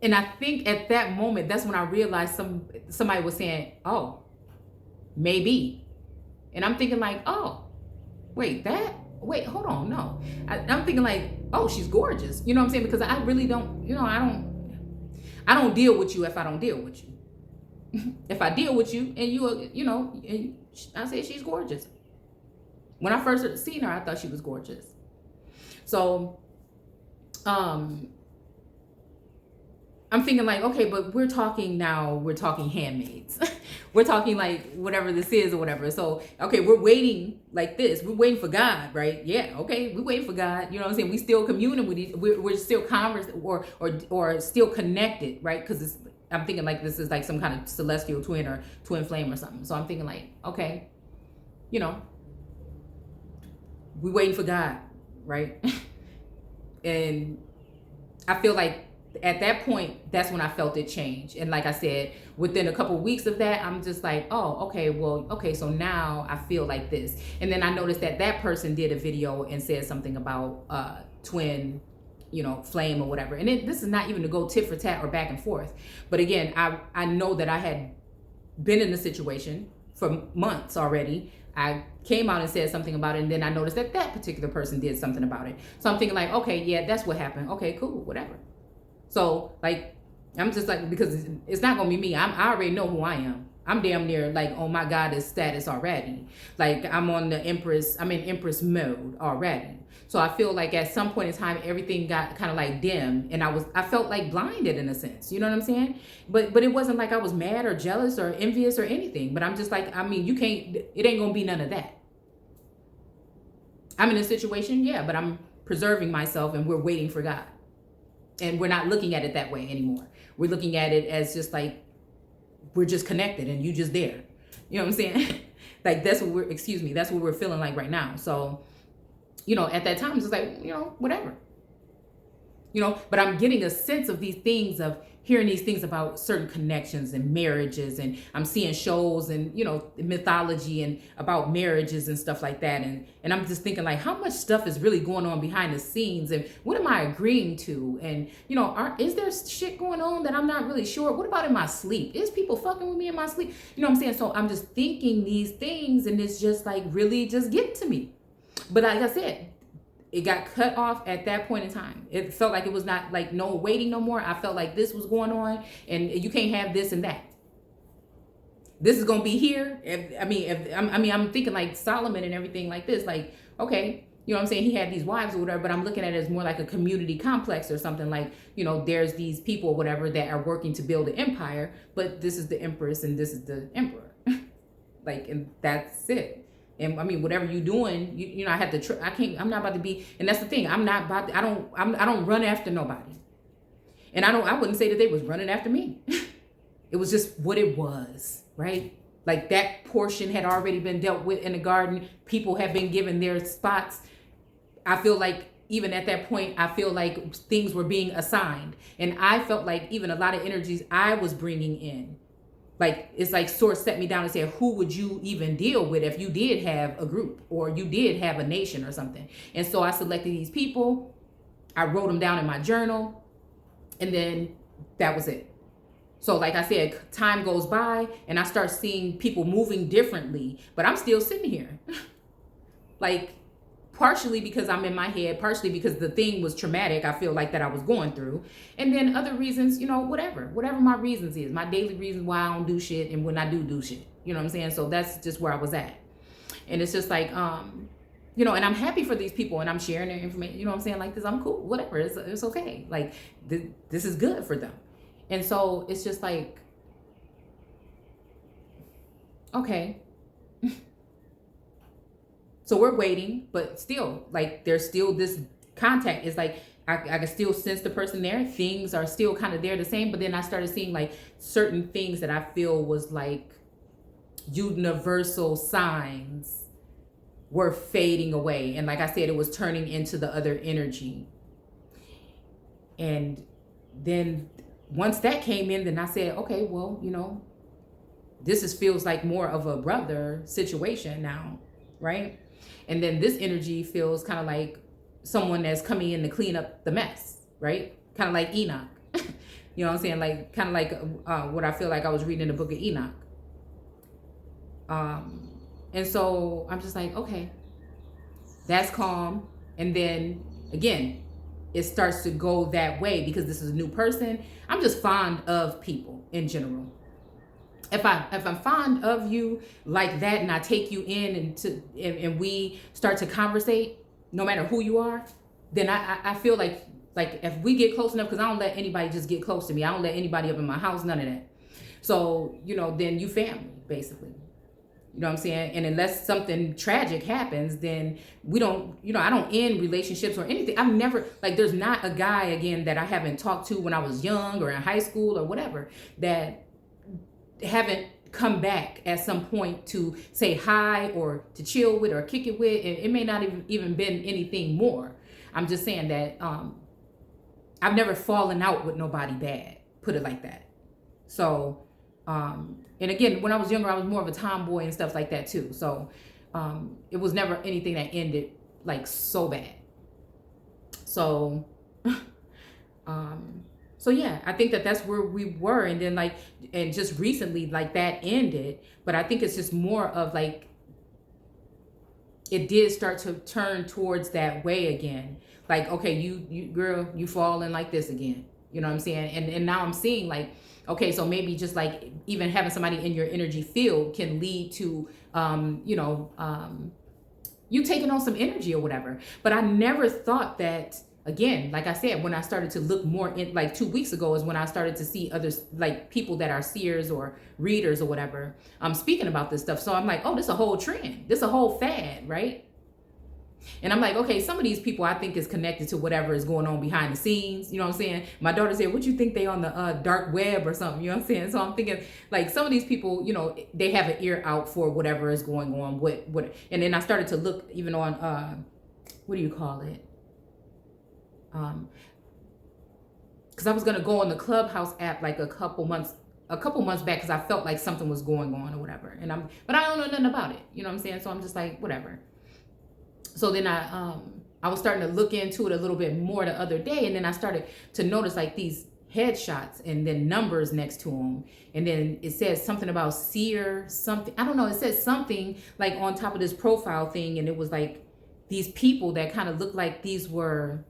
And I think at that moment, that's when I realized somebody was saying, oh, maybe. And I'm thinking like, oh, wait, hold on, no. I'm thinking like, oh, she's gorgeous. You know what I'm saying? Because I really don't, you know, I don't deal with you if I don't deal with you. If I deal with you and you know, and I say she's gorgeous. When I first seen her, I thought she was gorgeous. So, I'm thinking like, okay, but we're talking handmaids. We're talking like whatever this is or whatever. So, okay, we're waiting like this. We're waiting for God, right? Yeah, okay, we're waiting for God. You know what I'm saying? We still communing with we're still or still connected, right? Because I'm thinking like this is like some kind of celestial twin or twin flame or something. So I'm thinking like, okay, you know, we're waiting for God, right? And I feel like at that point, that's when I felt it change. And like I said, within a couple weeks of that, I'm just like, oh, okay, well, okay, so now I feel like this. And then I noticed that that person did a video and said something about twin, flame or whatever. And this is not even to go tit for tat or back and forth. But again, I know that I had been in a situation for months already. I came out and said something about it, and then I noticed that that particular person did something about it. So I'm thinking like, okay, yeah, that's what happened. Okay, cool, whatever. So like, I'm just like, because it's not gonna be me. I already know who I am. I'm damn near like on my goddess status already. Like I'm in Empress mode already. So I feel like at some point in time, everything got kind of like dim, and I felt like blinded in a sense. You know what I'm saying? But it wasn't like I was mad or jealous or envious or anything. But I'm just like, it ain't gonna be none of that. I'm in a situation, yeah, but I'm preserving myself, and we're waiting for God. And we're not looking at it that way anymore. We're looking at it as just like, we're just connected and you just there. You know what I'm saying? Like that's what we're feeling like right now. So, at that time, it's just like, whatever. But I'm getting a sense of these things, of hearing these things about certain connections and marriages, and I'm seeing shows and, mythology and about marriages and stuff like that. And I'm just thinking like, how much stuff is really going on behind the scenes, and what am I agreeing to? And, is there shit going on that I'm not really sure? What about in my sleep? Is people fucking with me in my sleep? You know what I'm saying? So I'm just thinking these things, and it's just like really just getting to me. But like I said, it got cut off at that point in time. It felt like it was not like no waiting no more. I felt like this was going on, and you can't have this and that. This is gonna be here. I'm thinking like Solomon and everything like this. Like, okay, you know what I'm saying? He had these wives or whatever, but I'm looking at it as more like a community complex or something. Like, there's these people or whatever that are working to build an empire, but this is the empress and this is the emperor. Like, and that's it. And whatever you're doing, I have to. I'm not about to be. And that's the thing. I'm not about. I don't run after nobody. And I wouldn't say that they was running after me. It was just what it was, right? Like that portion had already been dealt with in the garden. People have been given their spots. I feel like even at that point, I feel like things were being assigned, and I felt like even a lot of energies I was bringing in. Like, it's like Source set me down and said, who would you even deal with if you did have a group or you did have a nation or something? And so I selected these people. I wrote them down in my journal. And then that was it. So like I said, time goes by and I start seeing people moving differently. But I'm still sitting here. Like, partially because I'm in my head, partially because the thing was traumatic, I feel like that I was going through. And then other reasons, whatever my reasons is, my daily reasons why I don't do shit and when I do shit. You know what I'm saying? So that's just where I was at. And it's just like, and I'm happy for these people and I'm sharing their information. You know what I'm saying? Like this, I'm cool, whatever. It's okay. Like this is good for them. And so it's just like, okay. So we're waiting, but still, like, there's still this contact. It's like, I can still sense the person there. Things are still kind of there the same. But then I started seeing, like, certain things that I feel was, like, universal signs were fading away. And like I said, it was turning into the other energy. And then once that came in, then I said, okay, well, this feels like more of a brother situation now, right? And then this energy feels kind of like someone that's coming in to clean up the mess, right? Kind of like Enoch. You know what I'm saying? Like, kind of like what I feel like I was reading in the book of Enoch. And so I'm just like, okay, that's calm. And then again, it starts to go that way because this is a new person. I'm just fond of people in general. If I'm fond of you like that and I take you in and we start to conversate, no matter who you are, then I feel like if we get close enough, because I don't let anybody just get close to me. I don't let anybody up in my house, none of that. So, then you family, basically. You know what I'm saying? And unless something tragic happens, then we don't, I don't end relationships or anything. I've never, there's not a guy, again, that I haven't talked to when I was young or in high school or whatever, that haven't come back at some point to say hi or to chill with or kick it with. It may not even been anything more. I'm just saying that I've never fallen out with nobody bad, put it like that. So, and again, when I was younger, I was more of a tomboy and stuff like that too. So, it was never anything that ended like so bad. So, so yeah, I think that that's where we were. And then like, and just recently, like that ended. But I think it's just more of like, it did start to turn towards that way again. Like, okay, you girl, you falling like this again. You know what I'm saying? And now I'm seeing like, okay, so maybe just like even having somebody in your energy field can lead to, you taking on some energy or whatever. But I never thought that, again, like I said, when I started to look more in, like 2 weeks ago is when I started to see others, like people that are seers or readers or whatever, speaking about this stuff. So I'm like, oh, this is a whole trend. This is a whole fad, right? And I'm like, okay, some of these people I think is connected to whatever is going on behind the scenes. You know what I'm saying? My daughter said, what you think they on the dark web or something? You know what I'm saying? So I'm thinking like some of these people, you know, they have an ear out for whatever is going on. What? And then I started to look even on, what do you call it? Because I was going to go on the Clubhouse app like a couple months back because I felt like something was going on or whatever. But I don't know nothing about it. You know what I'm saying? So I'm just like, whatever. So then I was starting to look into it a little bit more the other day, and then I started to notice like these headshots and then numbers next to them, and then it says something about seer something. I don't know. It says something like on top of this profile thing, and it was like these people that kind of looked like these were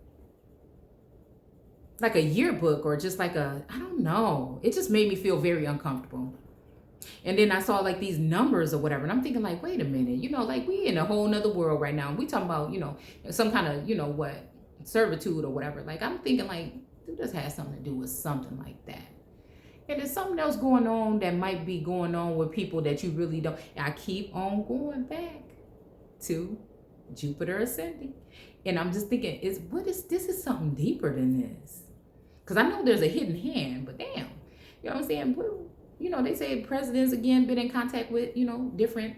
like a yearbook or just like I don't know. It just made me feel very uncomfortable. And then I saw like these numbers or whatever. And I'm thinking like, wait a minute, you know, like we in a whole nother world right now. We talking about, you know, some kind of, you know, what, servitude or whatever. Like I'm thinking like, dude, this has something to do with something like that. And there's something else going on that might be going on with people that you really don't. I keep on going back to Jupiter ascending. And I'm just thinking, this is something deeper than this. Because I know there's a hidden hand, but damn, you know what I'm saying? You know, they say presidents, again, been in contact with, you know, different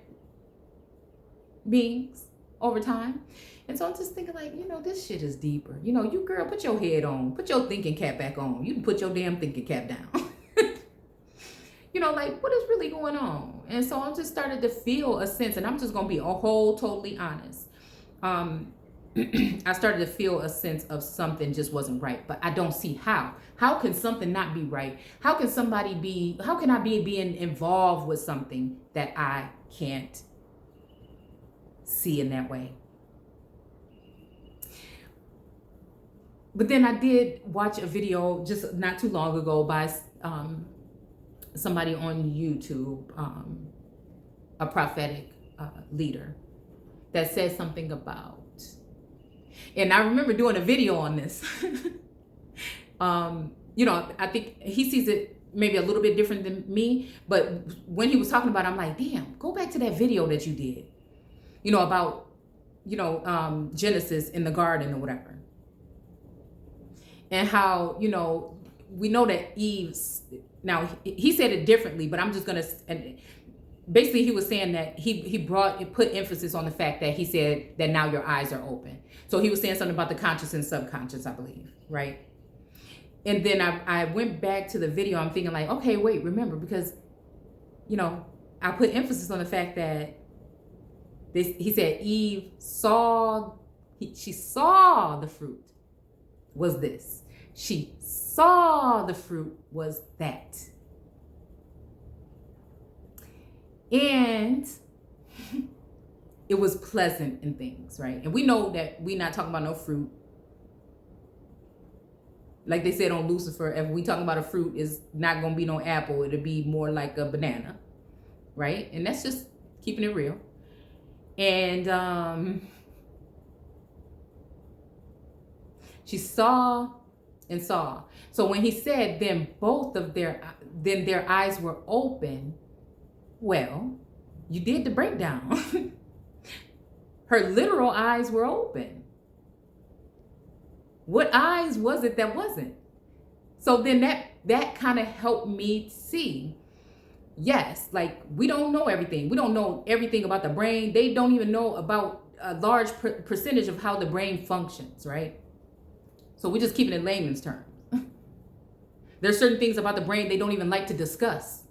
beings over time. And so I'm just thinking like, you know, this shit is deeper. You know, you girl, put your head on. Put your thinking cap back on. You can put your damn thinking cap down. You know, like, what is really going on? And so I just started to feel a sense, and I'm just going to be totally honest. I started to feel a sense of something just wasn't right, but I don't see how. How can something not be right? How can I be being involved with something that I can't see in that way? But then I did watch a video just not too long ago by somebody on YouTube, a prophetic leader, that said something about, and I remember doing a video on this. You know, I think he sees it maybe a little bit different than me, but when he was talking about it, I'm like, damn, go back to that video that you did, you know, about, you know, Genesis in the garden or whatever. And how, you know, we know that Eve's, now he said it differently, but I'm just going to, and basically he was saying that he put emphasis on the fact that he said that now your eyes are open. So he was saying something about the conscious and subconscious, I believe, right? And then I went back to the video. I'm thinking like, okay, wait, remember, because, you know, I put emphasis on the fact that he said Eve she saw the fruit was this. She saw the fruit was that. And it was pleasant and things, right? And we know that we're not talking about no fruit. Like they said on Lucifer, if we talking about a fruit, is not going to be no apple. It'll be more like a banana, right? And that's just keeping it real. And she saw and saw. So when he said, then their eyes were open, well, you did the breakdown. Her literal eyes were open. What eyes was it that wasn't? So then that kind of helped me see, yes, like we don't know everything. We don't know everything about the brain. They don't even know about a large percentage of how the brain functions, right? So we just keep it in layman's terms. There's certain things about the brain they don't even like to discuss.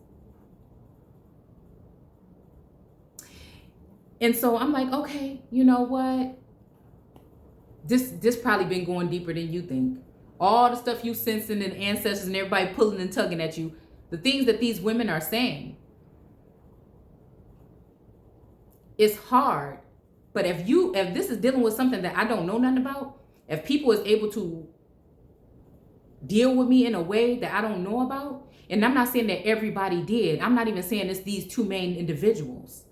And so I'm like, okay, you know what? This probably been going deeper than you think. All the stuff you sensing and ancestors and everybody pulling and tugging at you, the things that these women are saying, it's hard. But if this is dealing with something that I don't know nothing about, if people is able to deal with me in a way that I don't know about, and I'm not saying that everybody did. I'm not even saying it's these two main individuals.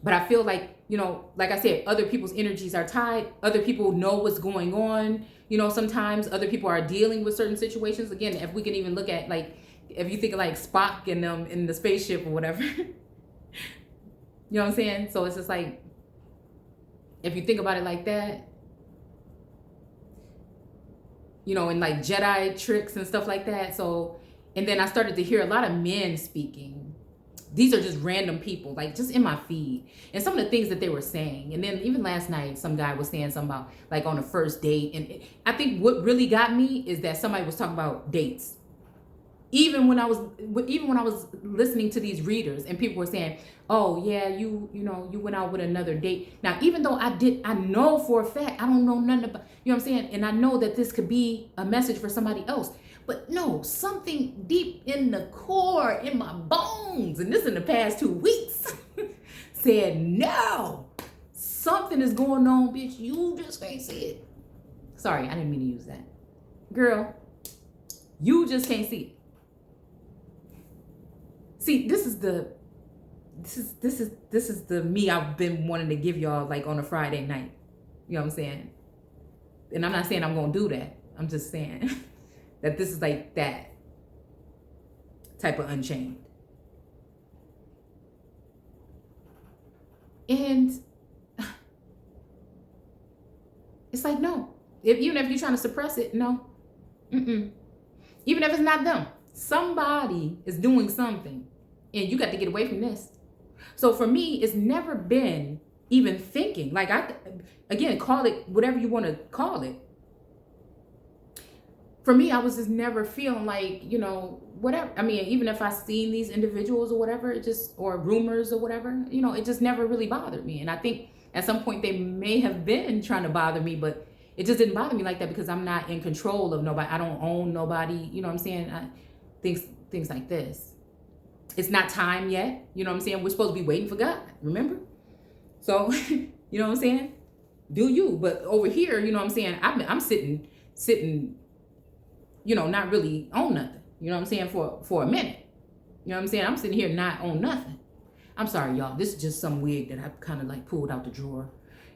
But I feel like, you know, like I said, other people's energies are tied. Other people know what's going on. You know, sometimes other people are dealing with certain situations. Again, if we can even look at, like, if you think of like Spock and them in the spaceship or whatever. You know what I'm saying? So it's just like, if you think about it like that, you know, and like Jedi tricks and stuff like that. So, and then I started to hear a lot of men speaking. These are just random people, like just in my feed. And some of the things that they were saying. And then even last night, some guy was saying something about like on a first date. And I think what really got me is that somebody was talking about dates. Even when I was listening to these readers and people were saying, oh yeah, you went out with another date. Now, even though I know for a fact, I don't know nothing about, you know what I'm saying? And I know that this could be a message for somebody else. But no, something deep in the core, in my bones, and this in the past 2 weeks, said, no, something is going on, bitch. You just can't see it. Sorry, I didn't mean to use that. Girl, you just can't see it. See, this is the me I've been wanting to give y'all like on a Friday night. You know what I'm saying? And I'm not saying I'm gonna do that. I'm just saying that this is like that type of Unchained. And it's like, no. Even if you're trying to suppress it, no. Even if it's not them. Somebody is doing something. And you got to get away from this. So for me, it's never been even thinking. Like, again, call it whatever you want to call it. For me, I was just never feeling like, you know, whatever. I mean, even if I seen these individuals or whatever, or rumors or whatever, you know, it just never really bothered me. And I think at some point they may have been trying to bother me, but it just didn't bother me like that because I'm not in control of nobody. I don't own nobody. You know what I'm saying? Things like this. It's not time yet. You know what I'm saying? We're supposed to be waiting for God. Remember? So, you know what I'm saying? Do you? But over here, you know what I'm saying? I'm sitting, you know, not really on nothing. You know what I'm saying? For a minute. You know what I'm saying? I'm sitting here not on nothing. I'm sorry, y'all. This is just some wig that I kind of like pulled out the drawer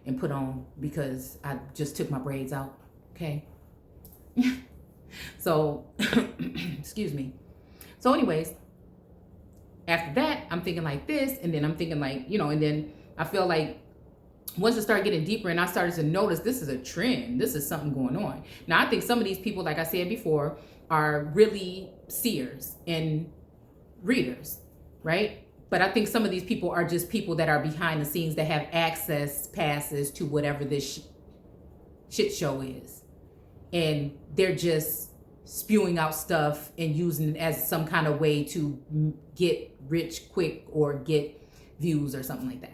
and put on because I just took my braids out. Okay. So, excuse me. So anyways, after that, I'm thinking like this, and then I'm thinking like, you know, and then I feel like once it started getting deeper and I started to notice this is a trend, this is something going on. Now, I think some of these people, like I said before, are really seers and readers, right? But I think some of these people are just people that are behind the scenes that have access passes to whatever this shit show is. And they're just spewing out stuff and using it as some kind of way to get rich quick or get views or something like that.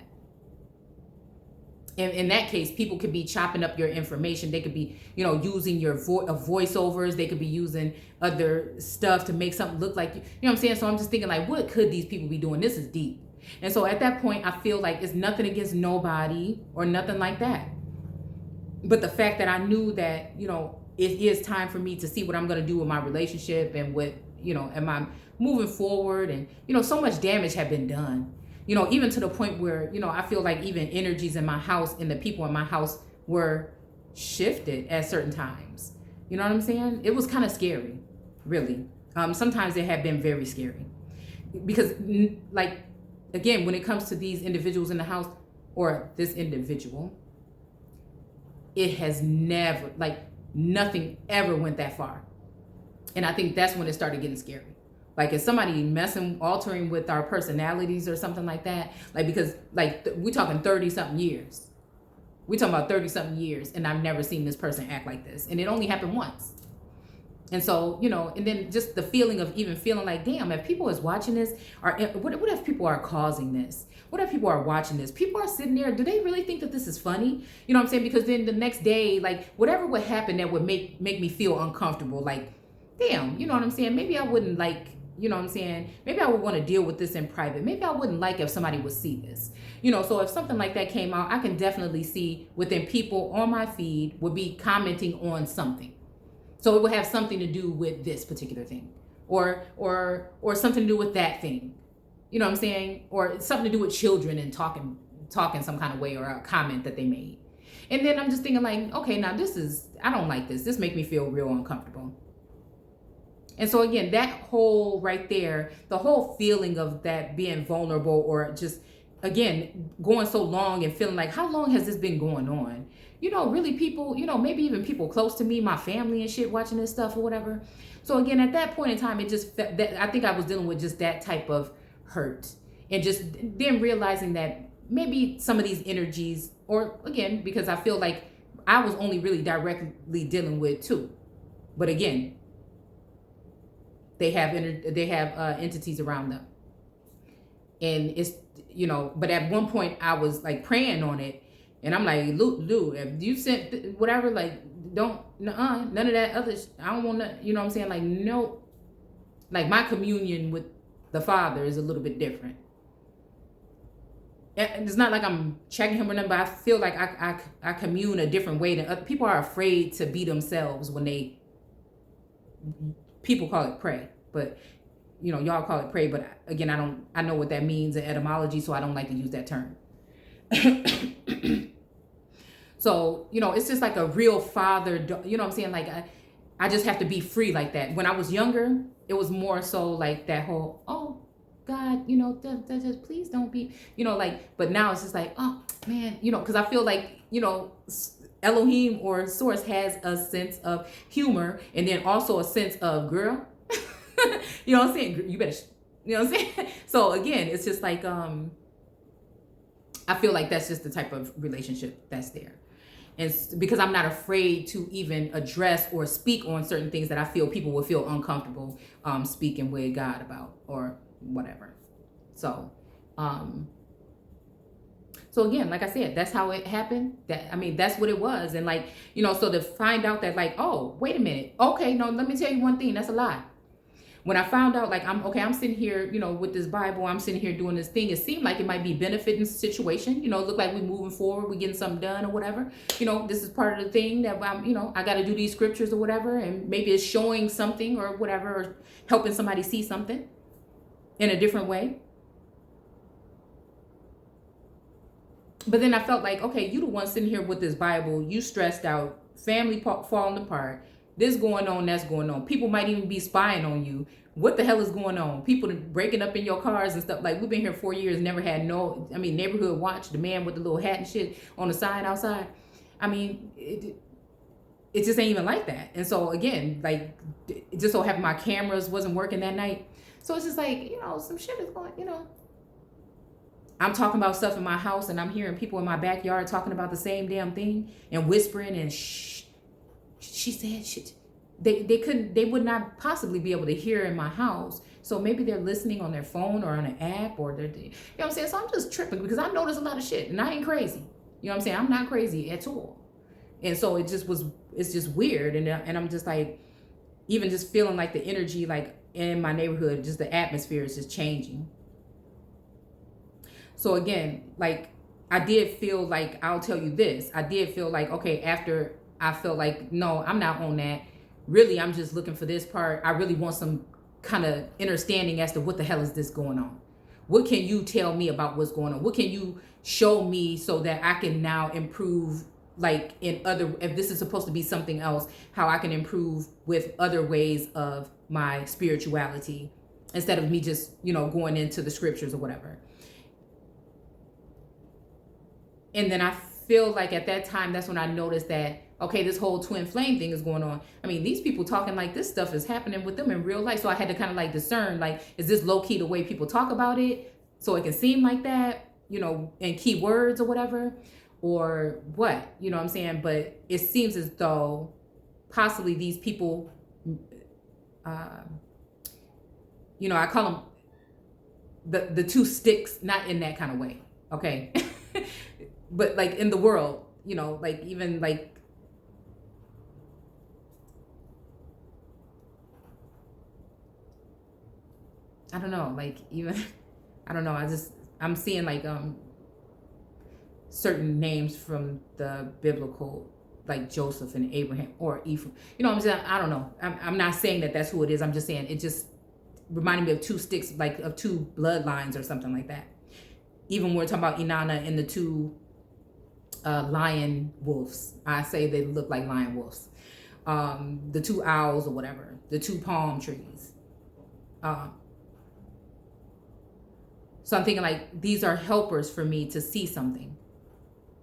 And in that case, people could be chopping up your information. They could be, you know, using your voiceovers. They could be using other stuff to make something look like you. You know what I'm saying? So I'm just thinking like, what could these people be doing? This is deep. And so at that point, I feel like it's nothing against nobody or nothing like that. But the fact that I knew that, you know, it is time for me to see what I'm going to do with my relationship and what, you know, am I moving forward? And, you know, so much damage had been done, you know, even to the point where, you know, I feel like even energies in my house and the people in my house were shifted at certain times. You know what I'm saying? It was kind of scary, really. Sometimes it had been very scary because, like, again, when it comes to these individuals in the house or this individual, it has never, like, nothing ever went that far. And I think that's when it started getting scary. Like, if somebody altering with our personalities or something like that, like, because, like, we talking 30 something years. We're talking about 30 something years, and I've never seen this person act like this. And it only happened once. And so, and then just the feeling of even feeling like, damn, if people is watching this, or what if people are causing this? What if people are watching this? People are sitting there, do they really think that this is funny? You know what I'm saying? Because then the next day, like, whatever would happen that would make me feel uncomfortable, like, damn, you know what I'm saying? Maybe I wouldn't like, you know what I'm saying? Maybe I would want to deal with this in private. Maybe I wouldn't like if somebody would see this. So if something like that came out, I can definitely see within people on my feed would be commenting on something. So it would have something to do with this particular thing, or something to do with that thing. You know what I'm saying? Or something to do with children and talking some kind of way, or a comment that they made. And then I'm just thinking like, okay, now I don't like this. This makes me feel real uncomfortable. And so again, that whole right there, the whole feeling of that being vulnerable, or just, again, going so long and feeling like, how long has this been going on? Really people, maybe even people close to me, my family and shit, watching this stuff or whatever. So again, at that point in time, it just felt that I think I was dealing with just that type of hurt, and just then realizing that maybe some of these energies, or again, because I feel like I was only really directly dealing with two, but again, they have entities around them, and it's but at one point I was like praying on it. And I'm like, Lou, if you sent whatever, like, don't, none of that other, I don't want to, you know what I'm saying? Like, no, like my communion with the Father is a little bit different. And it's not like I'm checking him or nothing, but I feel like I commune a different way than other people. Are afraid to be themselves when people call it pray, but y'all call it pray. But again, I know what that means in etymology, so I don't like to use that term. So, it's just like a real father, you know what I'm saying? Like, I just have to be free like that. When I was younger, it was more so like that whole, oh, God, just please don't be, but now it's just like, oh, man, because I feel like, Elohim or Source has a sense of humor, and then also a sense of, girl, you know what I'm saying? You better, you know what I'm saying? So again, it's just like, I feel like that's just the type of relationship that's there. And because I'm not afraid to even address or speak on certain things that I feel people will feel uncomfortable speaking with God about, or whatever. So again, like I said, that's how it happened. That's what it was. And like, so to find out that like, oh, wait a minute. Okay, no, let me tell you one thing. That's a lie. When I found out, like, I'm sitting here, with this Bible, I'm sitting here doing this thing. It seemed like it might be benefiting the situation. Look like we're moving forward, we're getting something done or whatever. This is part of the thing that I got to do these scriptures or whatever. And maybe it's showing something or whatever, or helping somebody see something in a different way. But then I felt like, okay, you the one sitting here with this Bible, you stressed out, family falling apart. This going on, that's going on. People might even be spying on you. What the hell is going on? People breaking up in your cars and stuff. Like, we've been here 4 years, never had neighborhood watch, the man with the little hat and shit on the side outside. It just ain't even like that. And so again, like, it just so happened my cameras wasn't working that night. So it's just like, some shit is going, I'm talking about stuff in my house, and I'm hearing people in my backyard talking about the same damn thing and whispering and shh. She said shit. They would not possibly be able to hear in my house. So maybe they're listening on their phone or on an app, or you know what I'm saying? So I'm just tripping because I know there's a lot of shit, and I ain't crazy. You know what I'm saying? I'm not crazy at all. And so it's just weird. And I'm just like, even just feeling like the energy, like in my neighborhood, just the atmosphere is just changing. So again, like, I did feel like, I'll tell you this, I did feel like, okay, after I felt like, no, I'm not on that. Really, I'm just looking for this part. I really want some kind of understanding as to what the hell is this going on? What can you tell me about what's going on? What can you show me so that I can now improve, like, if this is supposed to be something else, how I can improve with other ways of my spirituality instead of me just, going into the scriptures or whatever. And then I feel like at that time, that's when I noticed that, okay, this whole twin flame thing is going on. These people talking like this stuff is happening with them in real life. So I had to kind of like discern, like, is this low key the way people talk about it? So it can seem like that, in key words or whatever? or what, you know what I'm saying? But it seems as though possibly these people, uh, I call them the two sticks, not in that kind of way, okay? But like in the world, like even like, I don't know, like even, I don't know, I'm seeing like certain names from the biblical, like Joseph and Abraham or Ephraim. You know what I'm saying? I don't know. I'm not saying that that's who it is. I'm just saying it just reminded me of two sticks, like of two bloodlines or something like that. Even when we're talking about Inanna and the two lion wolves, I say they look like lion wolves. The two owls or whatever, the two palm trees. So I'm thinking like these are helpers for me to see something.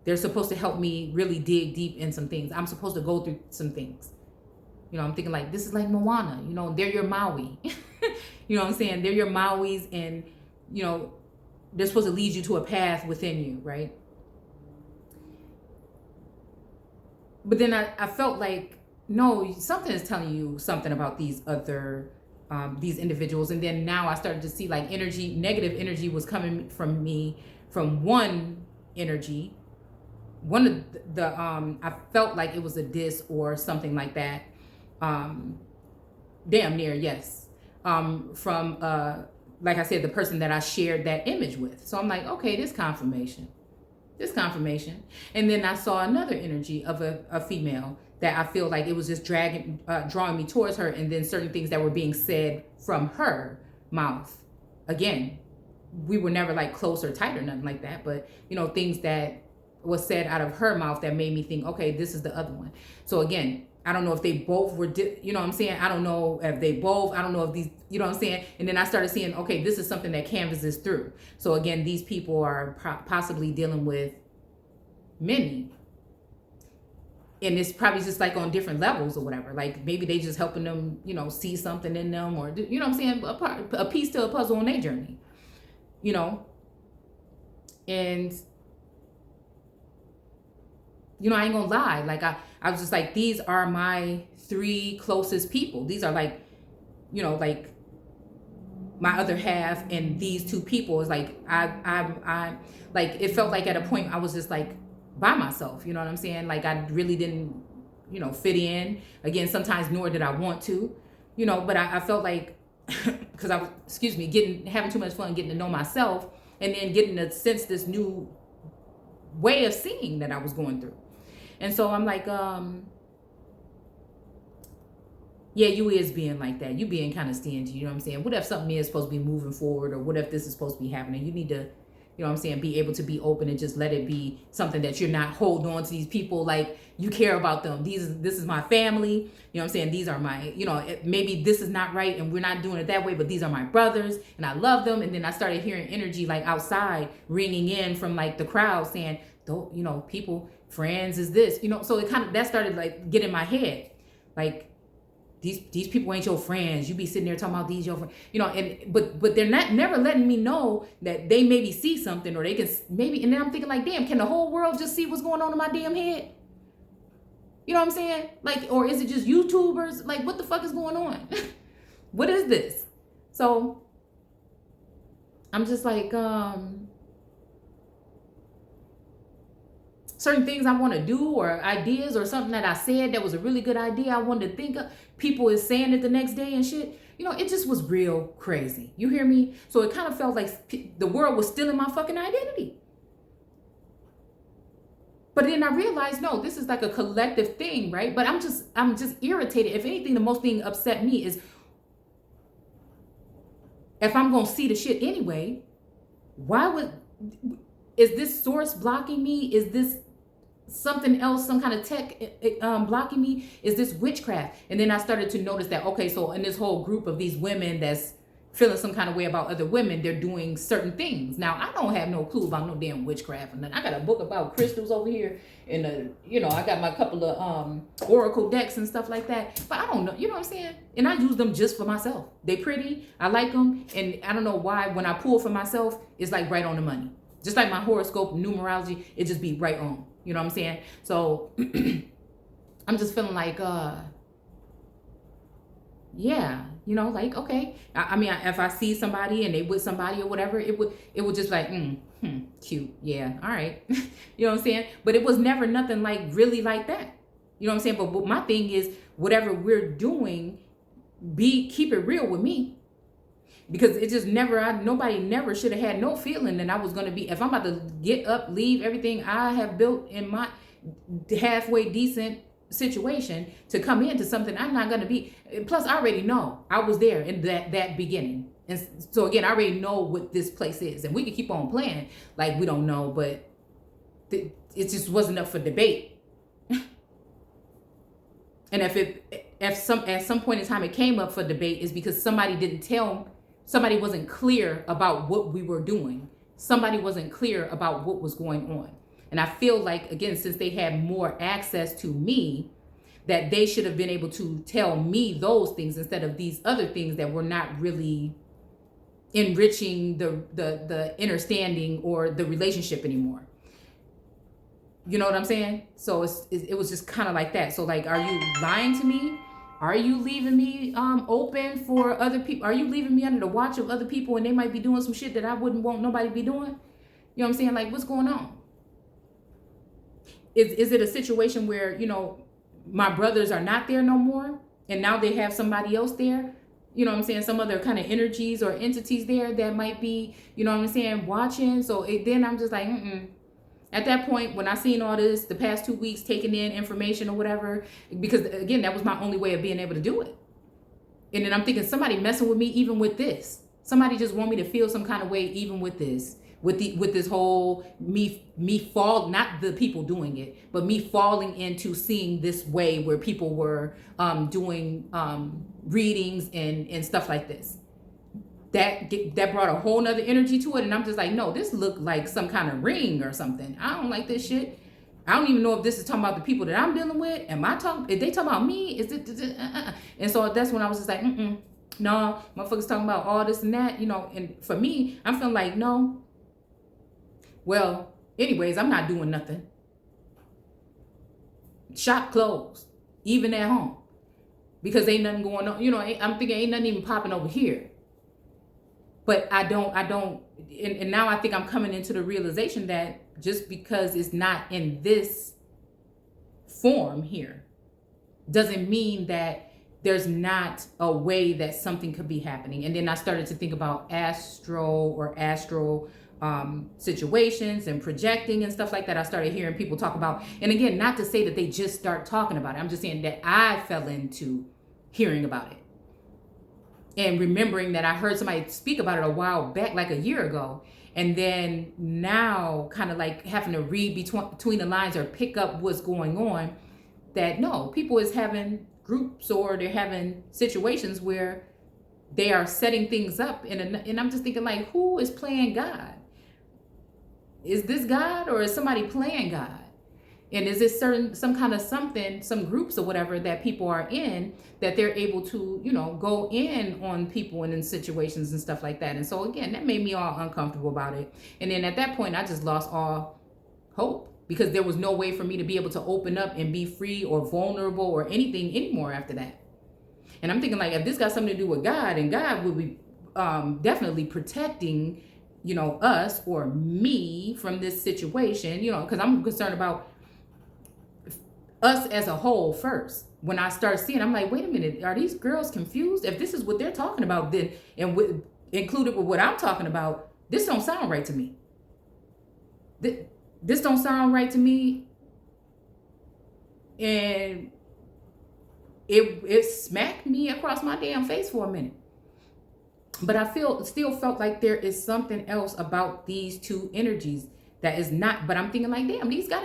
They're supposed to help me really dig deep in some things. I'm supposed to go through some things. I'm thinking like this is like Moana. They're your Maui. You know what I'm saying? They're your Mauis, and they're supposed to lead you to a path within you, right? But then I felt like, no, something is telling you something about these other these individuals. And then now I started to see like negative energy was coming from me from one energy. One of the I felt like it was a diss or something like that. Damn near, yes. From like I said, the person that I shared that image with. So I'm like, okay, this confirmation. And then I saw another energy of a female that I feel like it was just drawing me towards her, and then certain things that were being said from her mouth. Again, we were never like close or tight or nothing like that, but things that was said out of her mouth that made me think, okay, this is the other one. So again, I don't know if they both were, you know what I'm saying? I don't know if they both, I don't know if these, you know what I'm saying? And then I started seeing, okay, this is something that canvases through. So again, these people are possibly dealing with many. And it's probably just like on different levels or whatever. Like maybe they just helping them, see something in them, or, you know what I'm saying? A piece to a puzzle on their journey, And, I ain't gonna lie. Like I was just like, these are my three closest people. These are like, like my other half, and these two people is like, I like, it felt like at a point I was just like by myself, you know what I'm saying? Like I really didn't, fit in. Again, sometimes nor did I want to, but I felt like, because I was, having too much fun getting to know myself, and then getting to sense this new way of seeing that I was going through. And so I'm like, yeah, you is being like that. You being kind of stingy, you know what I'm saying? What if something is supposed to be moving forward, or what if this is supposed to be happening? You need to, you know what I'm saying, be able to be open and just let it be something that you're not holding on to these people like you care about them. This is my family, you know what I'm saying? These are my, maybe this is not right and we're not doing it that way, but these are my brothers and I love them. And then I started hearing energy like outside ringing in from like the crowd saying, people, friends is this, so it kind of, that started like get in my head. Like, these people ain't your friends. You be sitting there talking about these your friends, and but they're never letting me know that they maybe see something, or they can maybe, and then I'm thinking like, damn, can the whole world just see what's going on in my damn head? You know what I'm saying? Like, or is it just YouTubers? Like, what the fuck is going on? What is this? So I'm just like, certain things I want to do, or ideas, or something that I said that was a really good idea I wanted to think of, people is saying it the next day and shit. It just was real crazy. You hear me? So it kind of felt like the world was stealing my fucking identity. But then I realized, no, this is like a collective thing, right? But I'm just irritated. If anything, the most thing upset me is, if I'm going to see the shit anyway, is this source blocking me? Is this something else, some kind of tech blocking me? Is this witchcraft? And then I started to notice that, okay, so in this whole group of these women that's feeling some kind of way about other women, they're doing certain things. Now, I don't have no clue about no damn witchcraft. And I got a book about crystals over here, and I got my couple of oracle decks and stuff like that. But I don't know, you know what I'm saying? And I use them just for myself. They pretty, I like them, and I don't know why when I pull for myself, it's like right on the money. Just like my horoscope, numerology, it just be right on. You know what I'm saying? So I'm just feeling like, yeah, like, okay. I mean, if I see somebody and they with somebody or whatever, it would just like, cute. Yeah, all right. You know what I'm saying? But it was never nothing like really like that. You know what I'm saying? But my thing is, whatever we're doing, keep it real with me. Because it just nobody never should have had no feeling that I was going to be, if I'm about to get up, leave everything I have built in my halfway decent situation to come into something I'm not going to be. Plus, I already know I was there in that beginning. And so again, I already know what this place is, and we can keep on playing like we don't know, but it just wasn't up for debate. And if at some point in time it came up for debate, is because somebody wasn't clear about what we were doing. Somebody wasn't clear about what was going on. And I feel like, again, since they had more access to me, that they should have been able to tell me those things instead of these other things that were not really enriching the understanding or the relationship anymore. You know what I'm saying? So it was just kind of like that. So like, are you lying to me? Are you leaving me open for other people? Are you leaving me under the watch of other people, and they might be doing some shit that I wouldn't want nobody to be doing? You know what I'm saying? Like, what's going on? Is it a situation where, my brothers are not there no more, and now they have somebody else there? You know what I'm saying? Some other kind of energies or entities there that might be, you know what I'm saying, watching. So then I'm just like, At that point, when I seen all this, the past 2 weeks, taking in information or whatever, because again, that was my only way of being able to do it. And then I'm thinking, somebody messing with me even with this. Somebody just want me to feel some kind of way even with this. With this whole me fall, not the people doing it, but me falling into seeing this way where people were doing readings and stuff like this. That brought a whole nother energy to it, and I'm just like, no, this looked like some kind of ring or something. I don't like this shit. I don't even know if this is talking about the people that I'm dealing with. If they talking about me? Is it? And so that's when I was just like, no, motherfuckers talking about all this and that, And for me, I'm feeling like, no. Well, anyways, I'm not doing nothing. Shop closed, even at home, because ain't nothing going on. I'm thinking ain't nothing even popping over here. But I don't, and now I think I'm coming into the realization that just because it's not in this form here doesn't mean that there's not a way that something could be happening. And then I started to think about astral situations and projecting and stuff like that. I started hearing people talk about, and again, not to say that they just start talking about it. I'm just saying that I fell into hearing about it. And remembering that I heard somebody speak about it a while back, like a year ago. And then now kind of like having to read between the lines or pick up what's going on, that no, people is having groups or they're having situations where they are setting things up. And I'm just thinking, like, who is playing God? Is this God, or is somebody playing God? And is this some kind of something, some groups or whatever that people are in, that they're able to, go in on people and in situations and stuff like that. And so again, that made me all uncomfortable about it. And then at that point, I just lost all hope, because there was no way for me to be able to open up and be free or vulnerable or anything anymore after that. And I'm thinking, like, if this got something to do with God, and God would be definitely protecting, us or me from this situation, because I'm concerned about us as a whole first. When I start seeing, I'm like, wait a minute, are these girls confused? If this is what they're talking about, then, and included with what I'm talking about, this don't sound right to me. This don't sound right to me. And it smacked me across my damn face for a minute. But I still felt like there is something else about these two energies that is not, but I'm thinking, like, damn, it got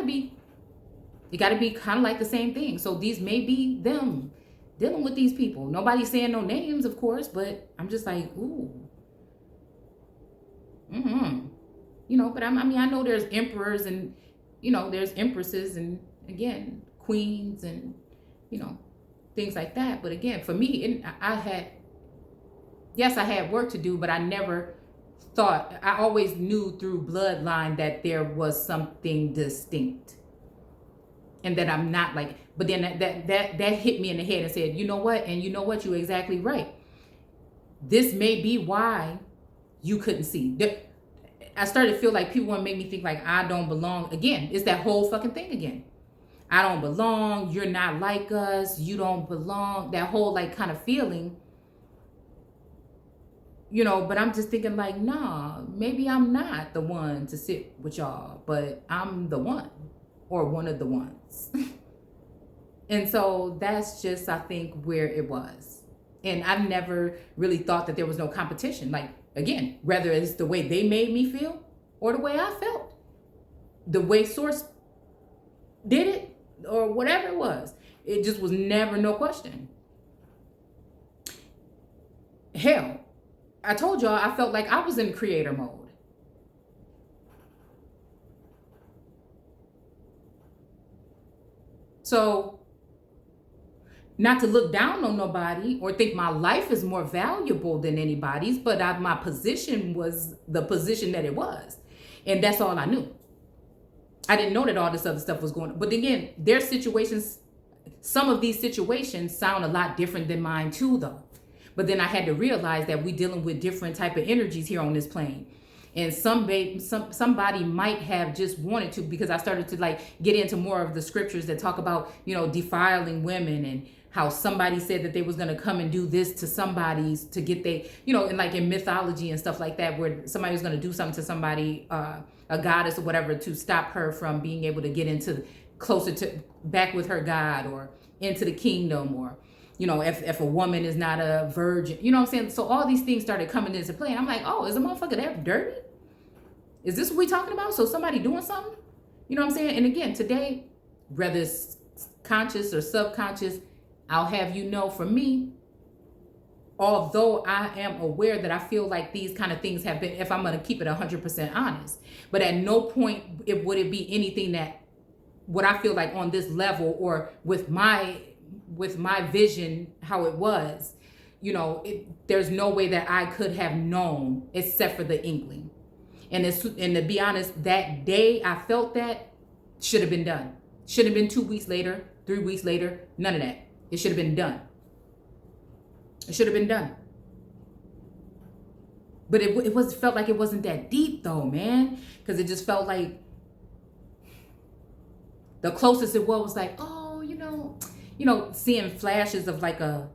to be kind of like the same thing. So these may be them dealing with these people. Nobody's saying no names, of course, but I'm just like, ooh. But I know there's emperors and, there's empresses and, again, queens and, things like that. But again, for me, I had work to do, but I never thought, I always knew through bloodline that there was something distinct. and that I'm not like, but then that hit me in the head and said, you know what? And you know what? You're exactly right. This may be why you couldn't see. I started to feel like people want to make me think like I don't belong. Again, it's that whole fucking thing again. I don't belong. You're not like us. You don't belong. That whole like kind of feeling, you know, but I'm just thinking like, nah, maybe I'm not the one to sit with y'all, but I'm the one or one of the ones. And so that's just, I think, where it was. And I've never really thought that there was no competition. Like, again, whether it's the way they made me feel or the way I felt, the way Source did it or whatever it was, it just was never no question. Hell, I told y'all I felt like I was in creator mode. So, not to look down on nobody or think my life is more valuable than anybody's, but my position was the position that it was. And that's all I knew. I didn't know that all this other stuff was going on. But again, their situations, some of these situations sound a lot different than mine too, though. But then I had to realize that we're dealing with different type of energies here on this plane. And somebody might have just wanted to, because I started to like get into more of the scriptures that talk about, you know, defiling women and how somebody said that they was going to come and do this to somebody's to get they, you know, and like in mythology and stuff like that, where somebody was going to do something to somebody, a goddess or whatever, to stop her from being able to get into closer to back with her God or into the kingdom, or, you know, if a woman is not a virgin, you know what I'm saying? So all these things started coming into play. And I'm like, oh, is a motherfucker that dirty? Is this what we talking about? So somebody doing something? You know what I'm saying? And again, today, whether it's conscious or subconscious, I'll have you know, for me, although I am aware that I feel like these kind of things have been, if I'm going to keep it 100% honest, but at no point would it be anything that what I feel like on this level or with my vision, how it was, you know, there's no way that I could have known except for the inkling. And to be honest, that day I felt that should have been done. Should have been 2 weeks later, 3 weeks later, none of that. It should have been done. It should have been done. But it felt like it wasn't that deep though, man. Because it just felt like the closest it was like, oh, you know, seeing flashes of like a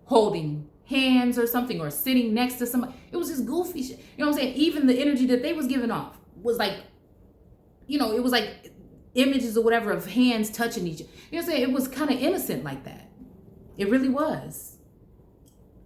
holding hands or something, or sitting next to somebody. It was just goofy shit. You know what I'm saying? Even the energy that they was giving off was like, you know, it was like images or whatever of hands touching each other. You know what I'm saying? It was kind of innocent like that. It really was.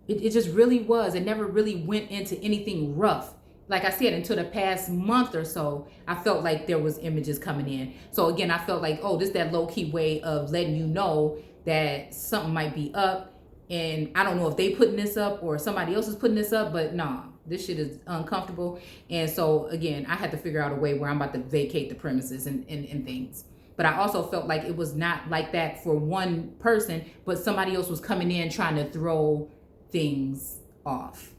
It just really was. It never really went into anything rough. Like I said, until the past month or so, I felt like there was images coming in. So again, I felt like, oh, this is that low-key way of letting you know that something might be up. And I don't know if they putting this up or somebody else is putting this up, but nah, this shit is uncomfortable. And so again, I had to figure out a way where I'm about to vacate the premises and things. But I also felt like it was not like that for one person, but somebody else was coming in trying to throw things off.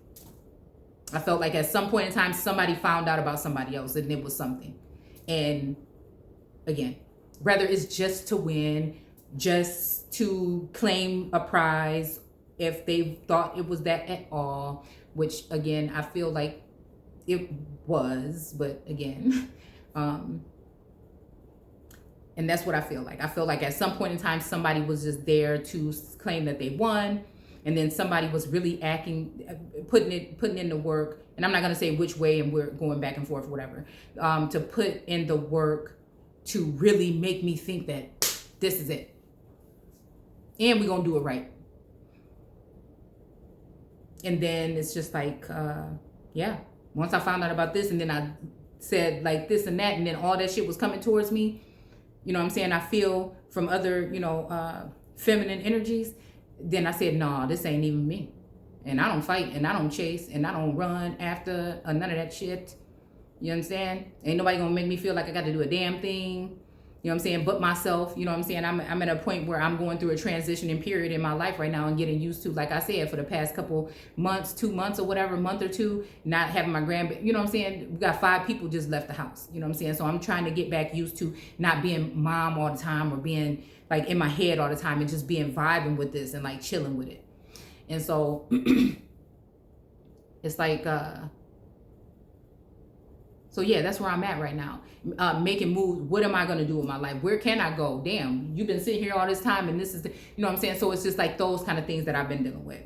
I felt like at some point in time, somebody found out about somebody else and it was something. And again, whether it's just to win, just to claim a prize, if they thought it was that at all, which again, I feel like it was, but again, and that's what I feel like. I feel like at some point in time, somebody was just there to claim that they won. And then somebody was really putting in the work. And I'm not going to say which way, and we're going back and forth, whatever, to put in the work to really make me think that this is it. And we're going to do it right. And then it's just like, yeah, once I found out about this and then I said like this and that, and then all that shit was coming towards me, you know what I'm saying? I feel from other, you know, feminine energies. Then I said, nah, this ain't even me. And I don't fight and I don't chase and I don't run after none of that shit. You understand? Ain't nobody gonna make me feel like I got to do a damn thing. You know what I'm saying? But myself, you know what I'm saying? I'm at a point where I'm going through a transitioning period in my life right now and getting used to, like I said, for the past couple months, 2 months or whatever, month or two, not having my grandbaby. You know what I'm saying? We got 5 people just left the house. You know what I'm saying? So I'm trying to get back used to not being mom all the time or being like in my head all the time and just being vibing with this and like chilling with it. And so it's like, so yeah, that's where I'm at right now. Making moves. What am I going to do with my life? Where can I go? Damn, you've been sitting here all this time and this is, you know what I'm saying? So it's just like those kind of things that I've been dealing with.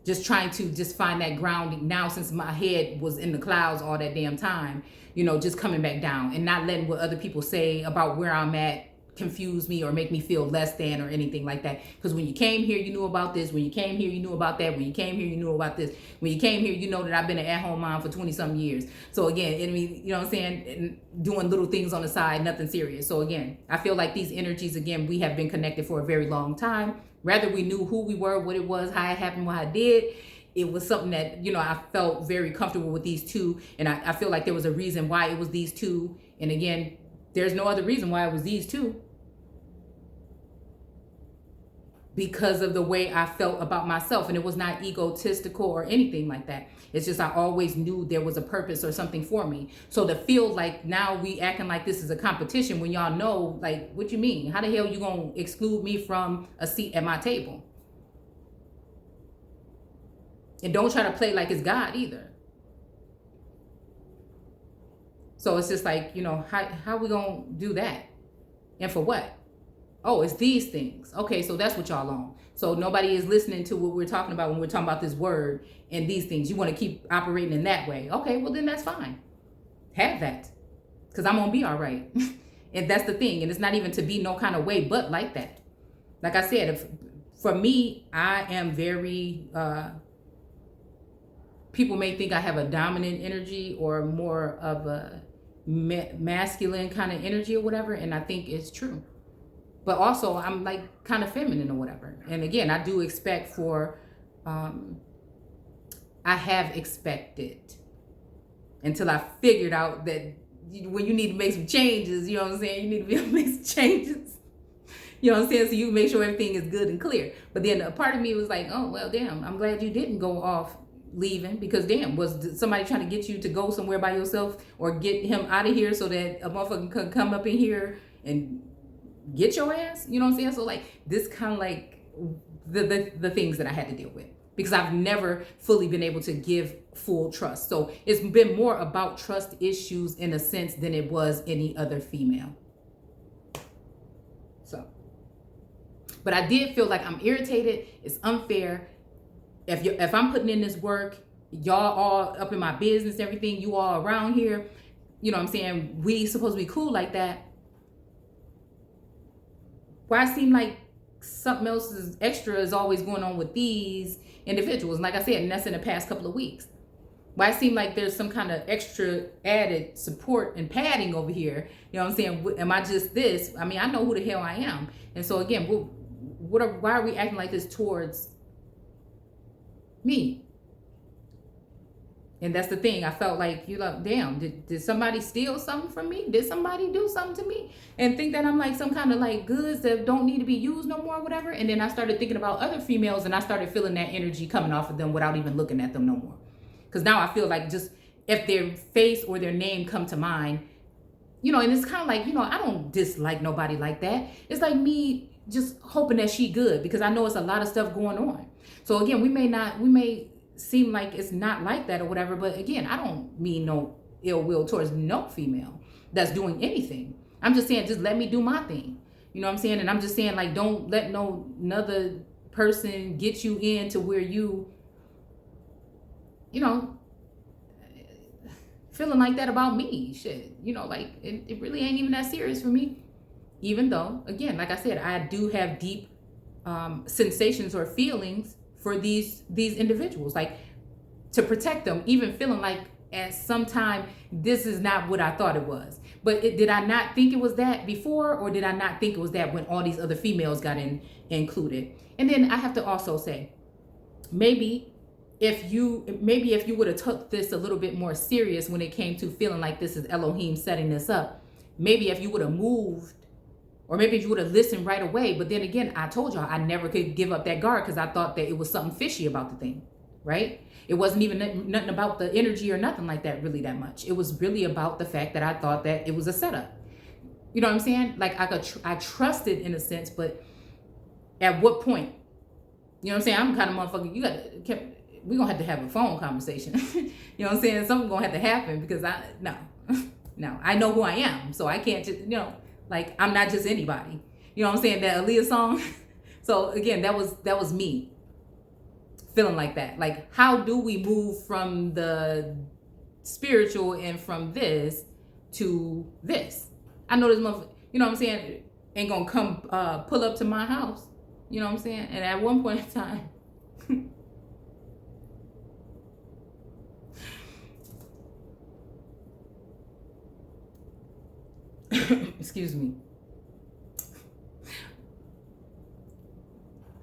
Just trying to just find that grounding now, since my head was in the clouds all that damn time, you know, just coming back down and not letting what other people say about where I'm at confuse me or make me feel less than or anything like that. Because when you came here, you knew about this. When you came here, you knew about that. When you came here, you knew about this. When you came here, you know that I've been an at-home mom for 20-something years. So again, I mean, you know what I'm saying? And doing little things on the side, nothing serious. So again, I feel like these energies, again, we have been connected for a very long time. Rather we knew who we were, what it was, how it happened, what I did. It was something that, you know, I felt very comfortable with these two. And I feel like there was a reason why it was these two. And again, there's no other reason why it was these two. Because of the way I felt about myself. And it was not egotistical or anything like that. It's just I always knew there was a purpose or something for me. So to feel like now we acting like this is a competition when y'all know, like, what you mean? How the hell you gonna exclude me from a seat at my table? And don't try to play like it's God either. So it's just like, you know, how we gonna do that? And for what? Oh, it's these things. Okay, so that's what y'all on. So nobody is listening to what we're talking about when we're talking about this word and these things. You want to keep operating in that way. Okay, well then that's fine. Have that. Because I'm going to be all right. And that's the thing. And it's not even to be no kind of way but like that. Like I said, for me, I am very, people may think I have a dominant energy or more of a masculine kind of energy or whatever. And I think it's true. But also I'm like kind of feminine or whatever. And again, I do expect for, I have expected until I figured out that when you need to make some changes, you know what I'm saying? You need to be able to make some changes. You know what I'm saying? So you make sure everything is good and clear. But then a part of me was like, oh, well, damn, I'm glad you didn't go off leaving, because damn, was somebody trying to get you to go somewhere by yourself or get him out of here so that a motherfucker could come up in here and get your ass? You know what I'm saying? So like this kind of like the things that I had to deal with, because I've never fully been able to give full trust. So it's been more about trust issues in a sense than it was any other female. So, but I did feel like I'm irritated. It's unfair. If I'm putting in this work, y'all all up in my business, everything, you all around here, you know what I'm saying? We supposed to be cool like that. Why it seem like something else is extra is always going on with these individuals? Like I said, and that's in the past couple of weeks. Why it seem like there's some kind of extra added support and padding over here? You know what I'm saying? Am I just this? I mean, I know who the hell I am. And so again, why are we acting like this towards me? And that's the thing. I felt like, you know, damn, did somebody steal something from me? Did somebody do something to me? And think that I'm like some kind of like goods that don't need to be used no more or whatever. And then I started thinking about other females and I started feeling that energy coming off of them without even looking at them no more. Because now I feel like just if their face or their name come to mind, you know, and it's kind of like, you know, I don't dislike nobody like that. It's like me just hoping that she good, because I know it's a lot of stuff going on. So again, we may seem like it's not like that or whatever, but again, I don't mean no ill will towards no female that's doing anything. I'm just saying, just let me do my thing. You know what I'm saying? And I'm just saying, like, don't let no another person get you into where you know, feeling like that about me. Shit, you know, like it really ain't even that serious for me. Even though, again, like I said, I do have deep sensations or feelings for these individuals, like to protect them, even feeling like at some time this is not what I thought it was. But did I not think it was that before, or did I not think it was that when all these other females got included? And then I have to also say, maybe if you would have took this a little bit more serious when it came to feeling like this is Elohim setting this up, maybe if you would have moved, or maybe if you would have listened right away. But then again, I told y'all I never could give up that guard because I thought that it was something fishy about the thing, right? It wasn't even nothing about the energy or nothing like that really that much. It was really about the fact that I thought that it was a setup. You know what I'm saying? Like I trusted in a sense, but at what point? You know what I'm saying? I'm kind of motherfucker. We're gonna have to have a phone conversation. You know what I'm saying? Something's gonna have to happen because no, I know who I am, so I can't just, like, I'm not just anybody. You know what I'm saying? That Aaliyah song. So again, that was me feeling like that. Like, how do we move from the spiritual and from this to this? I know this motherfucker, you know what I'm saying, ain't gonna come pull up to my house. You know what I'm saying? And at one point in time, excuse me.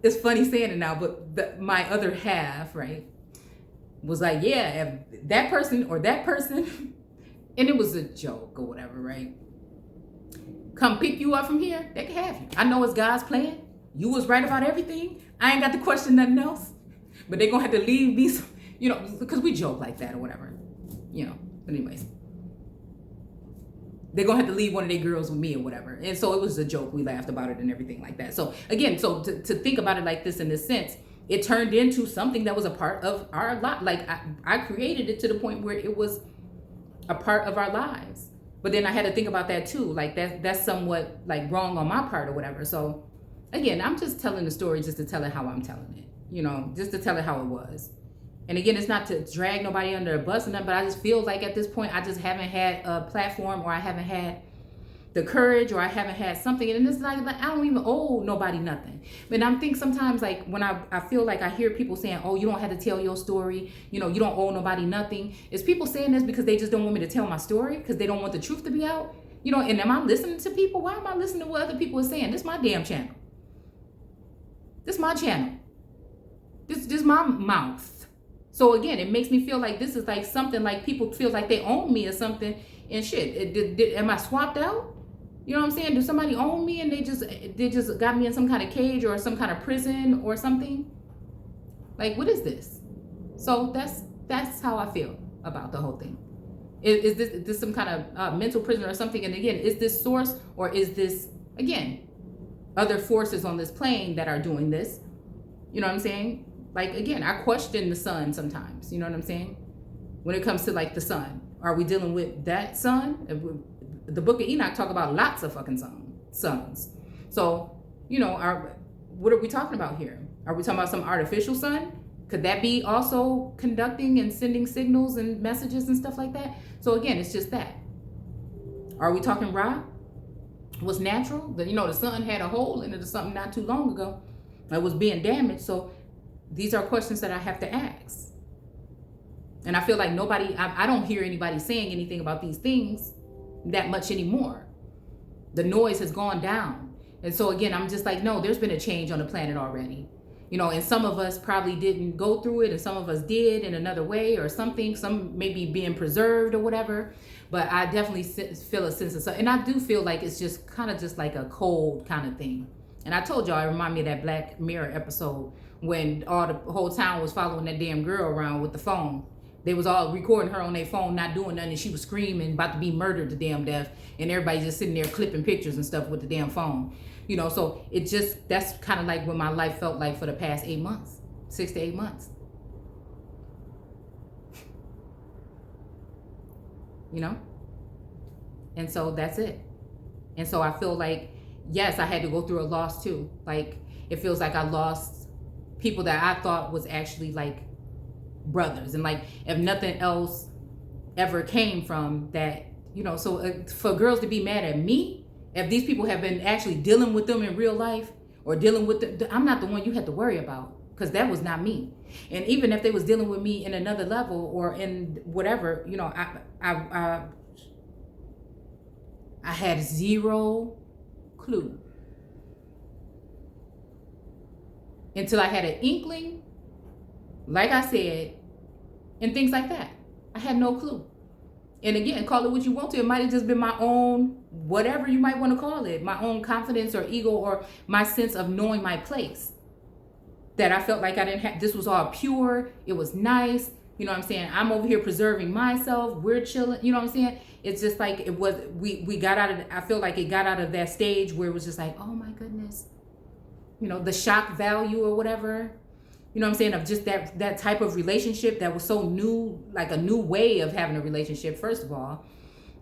It's funny saying it now, but my other half, right, was like, yeah, if that person or that person, and it was a joke or whatever, right? Come pick you up from here, they can have you. I know it's God's plan. You was right about everything. I ain't got to question nothing else. But they gonna have to leave me, because we joke like that or whatever, But anyways, they're gonna have to leave one of their girls with me or whatever. And so it was a joke. We laughed about it and everything like that. So again, to think about it like this in this sense, it turned into something that was a part of our life. Like I created it to the point where it was a part of our lives. But then I had to think about that too. Like that's somewhat like wrong on my part or whatever. So again, I'm just telling the story just to tell it how I'm telling it, just to tell it how it was. And again, it's not to drag nobody under a bus or nothing, but I just feel like at this point, I just haven't had a platform, or I haven't had the courage, or I haven't had something. And it's like I don't even owe nobody nothing. But I think sometimes, like when I feel like I hear people saying, oh, you don't have to tell your story, you don't owe nobody nothing. Is people saying this because they just don't want me to tell my story, because they don't want the truth to be out? And am I listening to people? Why am I listening to what other people are saying? This is my damn channel. This is my channel. This is my mouth. So again, it makes me feel like this is like something like people feel like they own me or something and shit. Am I swapped out? You know what I'm saying? Do somebody own me and they just got me in some kind of cage or some kind of prison or something? Like, what is this? So that's how I feel about the whole thing. Is this some kind of mental prison or something? And again, is this source, or is this, again, other forces on this plane that are doing this? You know what I'm saying? Like, again, I question the sun sometimes. You know what I'm saying? When it comes to like the sun, are we dealing with that sun? The Book of Enoch talk about lots of fucking suns. So, what are we talking about here? Are we talking about some artificial sun? Could that be also conducting and sending signals and messages and stuff like that? So again, it's just that. Are we talking Ra? Was natural? The sun had a hole in it or something not too long ago. It was being damaged. So these are questions that I have to ask. And I feel like I don't hear anybody saying anything about these things that much anymore. The noise has gone down. And so again, I'm just like, no, there's been a change on the planet already. And some of us probably didn't go through it, and some of us did in another way or something. Some maybe being preserved or whatever. But I definitely feel a sense of, and I do feel like it's just kind of just like a cold kind of thing. And I told y'all, it reminded me of that Black Mirror episode when the whole town was following that damn girl around with the phone. They was all recording her on their phone, not doing nothing, and she was screaming, about to be murdered to damn death, and everybody just sitting there clipping pictures and stuff with the damn phone. So that's kind of like what my life felt like for the past 8 months, 6 to 8 months. And so that's it. And so I feel like, yes, I had to go through a loss too. Like, it feels like I lost people that I thought was actually like brothers, and like if nothing else ever came from that, so for girls to be mad at me, if these people have been actually dealing with them in real life, or dealing with them, I'm not the one you had to worry about, because that was not me. And even if they was dealing with me in another level or in whatever, I had zero clue until I had an inkling, like I said, and things like that. I had no clue. And again, call it what you want to. It might have just been my own whatever you might want to call it, my own confidence or ego or my sense of knowing my place. That I felt like I didn't have, this was all pure, it was nice, you know what I'm saying? I'm over here preserving myself, we're chilling, you know what I'm saying? It's just like it was, we got out of, I feel like it got out of that stage where it was just like, oh my goodness, you know, the shock value or whatever, you know what I'm saying, of just that type of relationship that was so new, like a new way of having a relationship, first of all,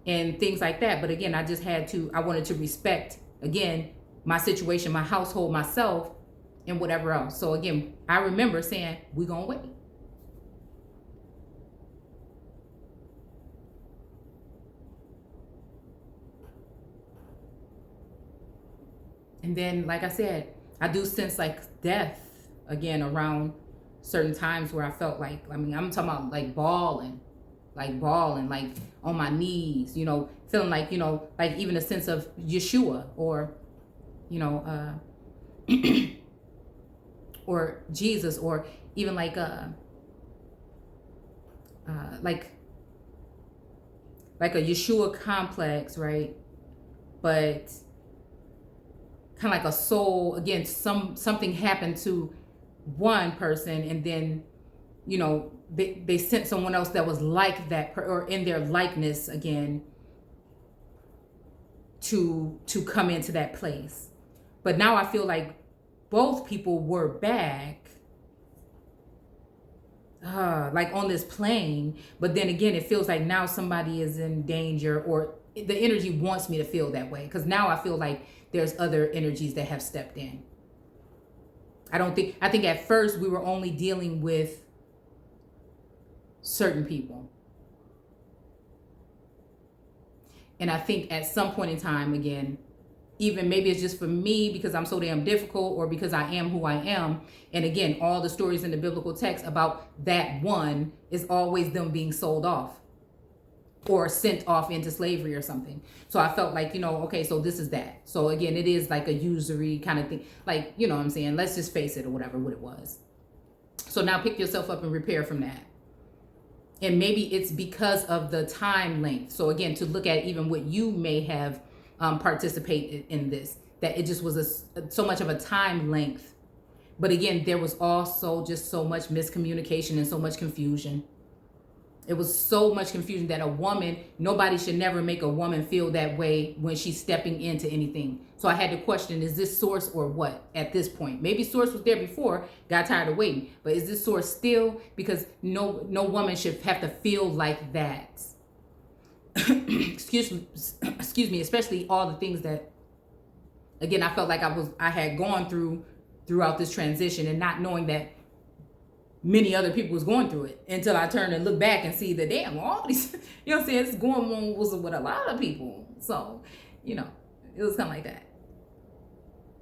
and things like that. But again, I wanted to respect, again, my situation, my household, myself, and whatever else. So again, I remember saying, we gonna wait. And then, like I said, I do sense like death again around certain times where I felt like, I mean, I'm talking about like bawling, like on my knees, you know, feeling like, you know, like even a sense of Yeshua or, you know, or Jesus, or even like like a Yeshua complex, right? But kind of like a soul, again, something happened to one person, and then, you know, they sent someone else that was like that or in their likeness again to come into that place. But now I feel like both people were back, like on this plane. But then again, it feels like now somebody is in danger, or the energy wants me to feel that way, because now I feel like there's other energies that have stepped in. I think at first we were only dealing with certain people. And I think at some point in time, again, even maybe it's just for me because I'm so damn difficult, or because I am who I am. And again, all the stories in the biblical text about that one is always them being sold off or sent off into slavery or something. So I felt like, you know, okay, so this is that. So again, it is like a usury kind of thing. Like, you know what I'm saying? Let's just face it, or whatever, what it was. So now pick yourself up and repair from that. And maybe it's because of the time length. So again, to look at even what you may have participated in this, that it just was so much of a time length. But again, there was also just so much miscommunication and so much confusion. It was so much confusion that a woman, nobody should never make a woman feel that way when she's stepping into anything. So I had to question, is this source or what at this point? Maybe source was there before, got tired of waiting. But is this source still? Because no woman should have to feel like that. excuse me, especially all the things that, again, I felt like I had gone throughout this transition, and not knowing that many other people was going through it, until I turned and look back and see that, damn, all these, you know what I'm saying, it's going on was with a lot of people. So, you know, it was kind of like that.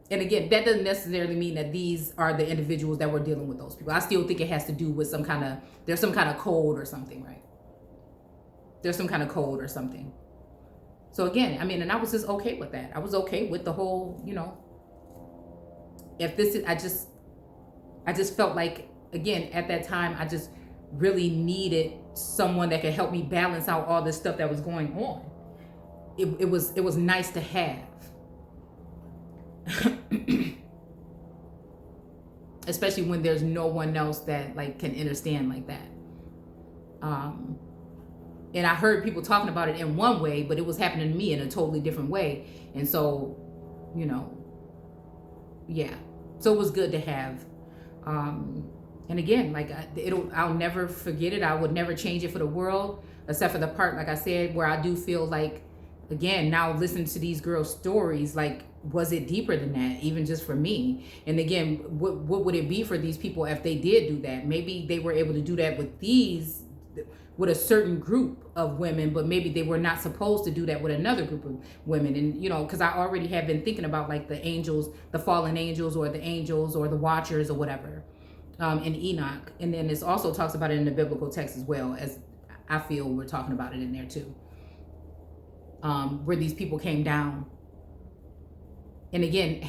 And again, that doesn't necessarily mean that these are the individuals that were dealing with those people. I still think it has to do with there's some kind of code or something, right? There's some kind of code or something. So again, I mean, and I was just okay with that. I was okay with the whole, you know, if this is, I just felt like, again, at that time, I just really needed someone that could help me balance out all this stuff that was going on. It was nice to have. Especially when there's no one else that like can understand like that. And I heard people talking about it in one way, but it was happening to me in a totally different way. And so, you know, yeah. So it was good to have. And again, like I'll never forget it. I would never change it for the world, except for the part, like I said, where I do feel like, again, now listening to these girls' stories, like, was it deeper than that, even just for me? And again, what would it be for these people if they did do that? Maybe they were able to do that with a certain group of women, but maybe they were not supposed to do that with another group of women. And, you know, because I already have been thinking about like the angels, the fallen angels, or the angels, or the watchers, or whatever, in Enoch. And then it also talks about it in the biblical text as well, as I feel we're talking about it in there too, where these people came down. And again,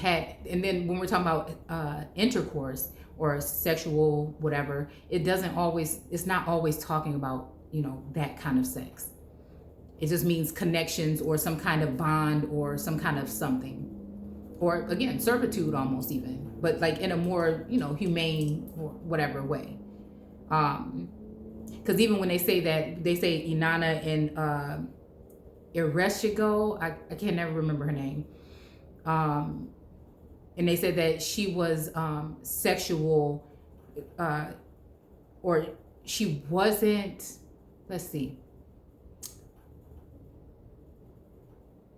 and then when we're talking about intercourse or sexual whatever, it's not always talking about, you know, that kind of sex. It just means connections or some kind of bond or some kind of something. Or again, servitude almost even, but like in a more, humane or whatever way. Because even when they say that, they say Inanna and Ereshkigal, I can't never remember her name. And they said that she was sexual, or she wasn't, let's see,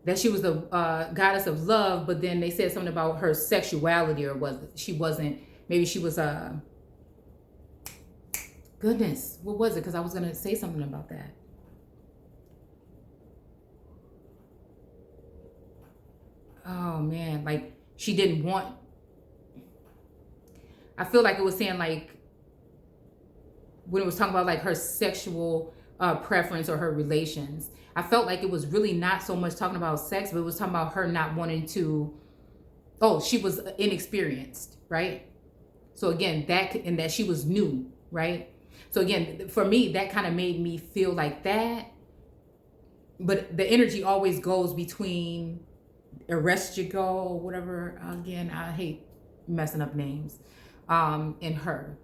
that she was the goddess of love, but then they said something about her sexuality, or she wasn't, maybe she was goodness, what was it? Because I was going to say something about that. Oh man, like she didn't want, I feel like it was saying like, when it was talking about like her sexual preference or her relations, I felt like it was really not so much talking about sex, but it was talking about her not wanting to, she was inexperienced, right? So again, that she was new, right? So again, for me, that kind of made me feel like that. But the energy always goes between Ereshkigal, whatever, again, I hate messing up names, and her.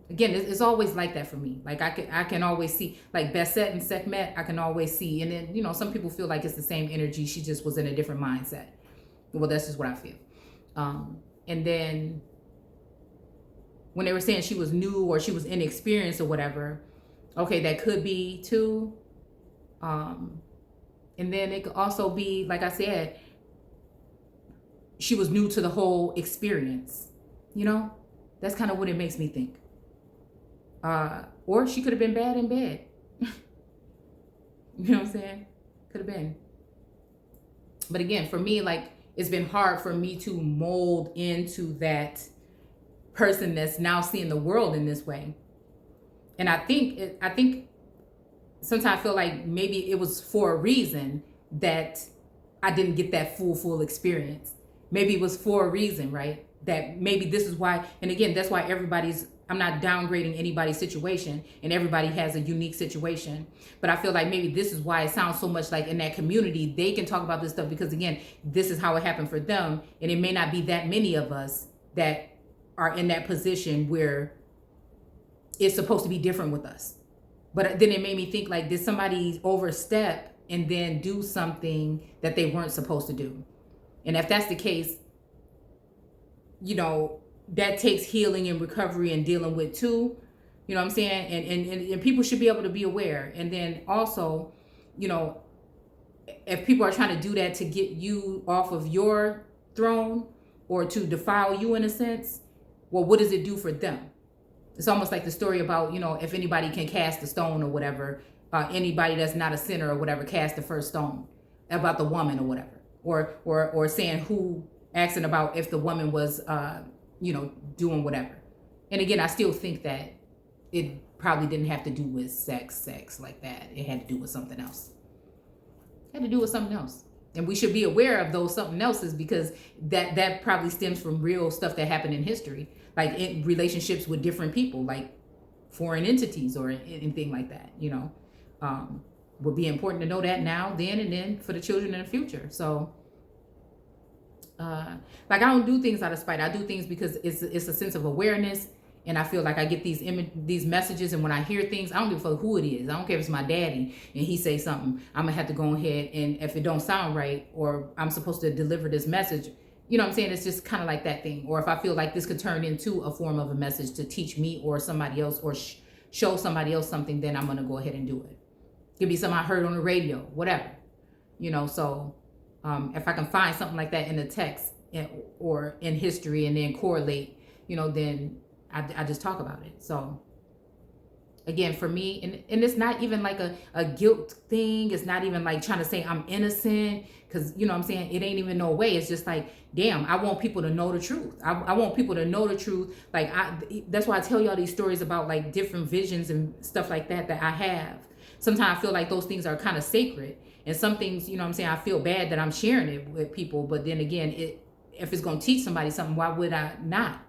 Again, it's always like that for me. Like I can always see, like Beset and Sekhmet, I can always see. And then, some people feel like it's the same energy. She just was in a different mindset. Well, that's just what I feel. And then when they were saying she was new or she was inexperienced or whatever, okay, that could be too. And then it could also be, like I said, she was new to the whole experience. That's kind of what it makes me think. Or she could have been bad in bed. You know what I'm saying? Could have been. But again, for me, like, it's been hard for me to mold into that person that's now seeing the world in this way. And I think sometimes I feel like maybe it was for a reason that I didn't get that full experience. Maybe it was for a reason, right? That maybe this is why, and again, that's why I'm not downgrading anybody's situation, and everybody has a unique situation. But I feel like maybe this is why it sounds so much like in that community, they can talk about this stuff because, again, this is how it happened for them. And it may not be that many of us that are in that position where it's supposed to be different with us. But then it made me think, like, did somebody overstep and then do something that they weren't supposed to do? And if that's the case, that takes healing and recovery and dealing with too. You know what I'm saying? And people should be able to be aware. And then also, if people are trying to do that to get you off of your throne or to defile you in a sense, well, what does it do for them? It's almost like the story about, if anybody can cast a stone or whatever, anybody that's not a sinner or whatever, cast the first stone, about the woman or whatever. Or saying asking about if the woman was, doing whatever. And again, I still think that it probably didn't have to do with sex like that. It had to do with something else. And we should be aware of those something else's, because that probably stems from real stuff that happened in history, like in relationships with different people, like foreign entities or anything like that, would be important to know that now, then, and then for the children in the future. So, like, I don't do things out of spite. I do things because it's a sense of awareness, and I feel like I get these messages, and when I hear things, I don't give a fuck who it is. I don't care if it's my daddy and he say something. I'm gonna have to go ahead, and if it don't sound right, or I'm supposed to deliver this message, you know what I'm saying? It's just kind of like that thing. Or if I feel like this could turn into a form of a message to teach me or somebody else, or show somebody else something, then I'm gonna go ahead and do it. It could be something I heard on the radio, whatever, so. If I can find something like that in the text or in history and then correlate, then I just talk about it. So again, for me, and it's not even like a guilt thing. It's not even like trying to say I'm innocent, because, what I'm saying, it ain't even no way. It's just like, damn, I want people to know the truth. I want people to know the truth. Like, that's why I tell y'all these stories about like different visions and stuff like that I have. Sometimes I feel like those things are kind of sacred. And some things, I feel bad that I'm sharing it with people. But then again, if it's going to teach somebody something, why would I not?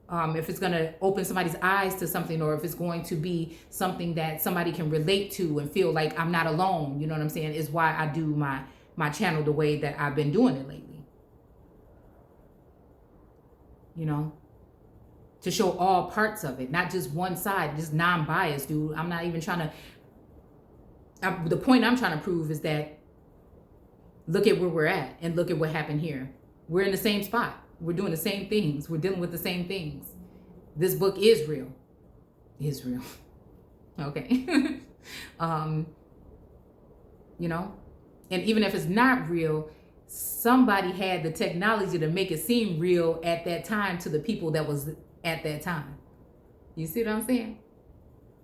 if it's going to open somebody's eyes to something, or if it's going to be something that somebody can relate to and feel like I'm not alone, you know what I'm saying, is why I do my channel the way that I've been doing it lately. You know, to show all parts of it, not just one side, just non-biased, dude. I'm not even trying to, the point I'm trying to prove is that look at where we're at and look at what happened here. We're in the same spot. We're doing the same things. We're dealing with the same things. This book is real. Is real. Okay. You know, and even if it's not real, somebody had the technology to make it seem real at that time to the people that was at that time. You see what I'm saying?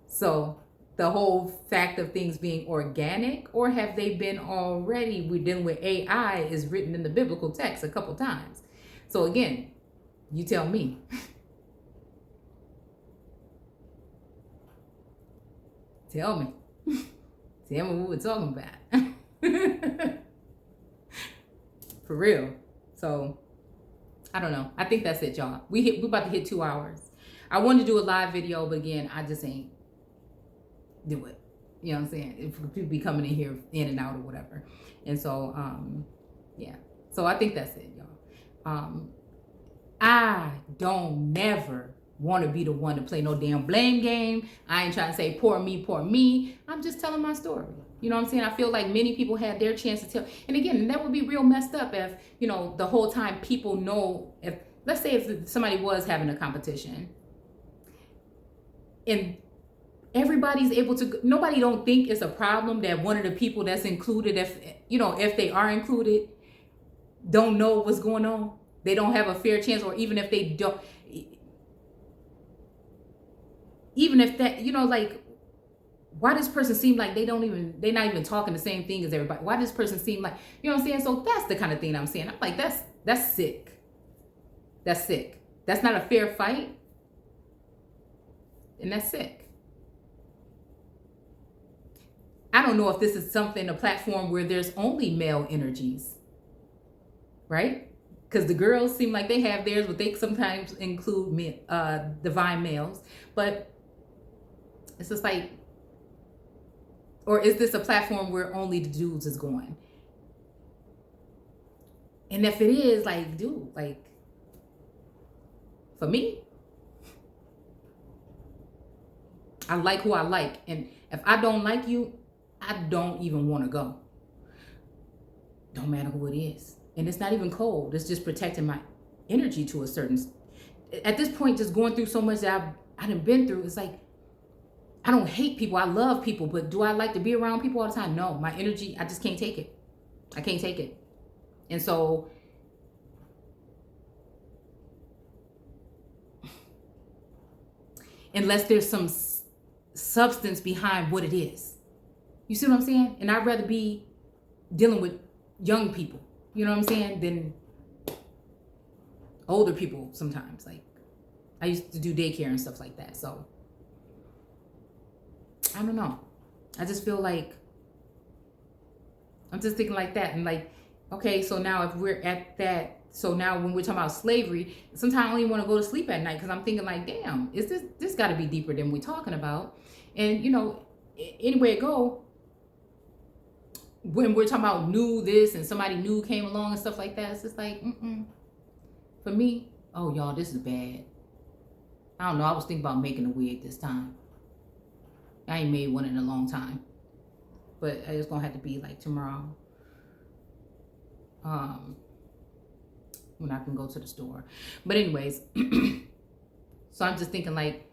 So the whole fact of things being organic, or have they been already, we're dealing with AI, is written in the biblical text a couple times. So again, you tell me. Tell me. Tell me what we're talking about. For real. So I don't know. I think that's it, y'all. We're about to hit 2 hours. I wanted to do a live video, but again, I just ain't do it. You know what I'm saying? If people be coming in here in and out or whatever. And so yeah. So I think that's it, y'all. I don't never want to be the one to play no damn blame game. I ain't trying to say poor me, poor me. I'm just telling my story. You know what I'm saying? I feel like many people had their chance to tell. And again, that would be real messed up if, you know, the whole time people know, if, let's say if somebody was having a competition and everybody's able to, nobody don't think it's a problem that one of the people that's included, if, you know, if they are included, don't know what's going on. They don't have a fair chance, or even if they don't, even if that, you know, like, why does this person seem like they're not even talking the same thing as everybody? Why does this person seem like, you know what I'm saying? So that's the kind of thing I'm saying. I'm like, that's sick. That's sick. That's not a fair fight. And that's sick. I don't know if this is something, a platform where there's only male energies, right? Because the girls seem like they have theirs, but they sometimes include divine males. But it's just like, or is this a platform where only the dudes is going? And if it is, like, dude, like, for me, I like who I like. And if I don't like you, I don't even want to go. Don't matter who it is. And it's not even cold. It's just protecting my energy to a certain, at this point, just going through so much that I done been through. It's like, I don't hate people. I love people. But do I like to be around people all the time? No. My energy, I just can't take it. I can't take it. And so, unless there's some substance behind what it is. You see what I'm saying? And I'd rather be dealing with young people, you know what I'm saying, than older people sometimes. Like, I used to do daycare and stuff like that. So, I don't know. I just feel like, I'm just thinking like that. And like, okay, so now if we're at that, so now when we're talking about slavery, sometimes I don't even want to go to sleep at night because I'm thinking like, damn, is this got to be deeper than we're talking about. And, you know, anywhere it go, when we're talking about new this and somebody new came along and stuff like that, it's just like, for me, oh, y'all, this is bad. I don't know. I was thinking about making a wig this time. I ain't made one in a long time, but it's gonna have to be like tomorrow. When I can go to the store. But anyways, so I'm just thinking like,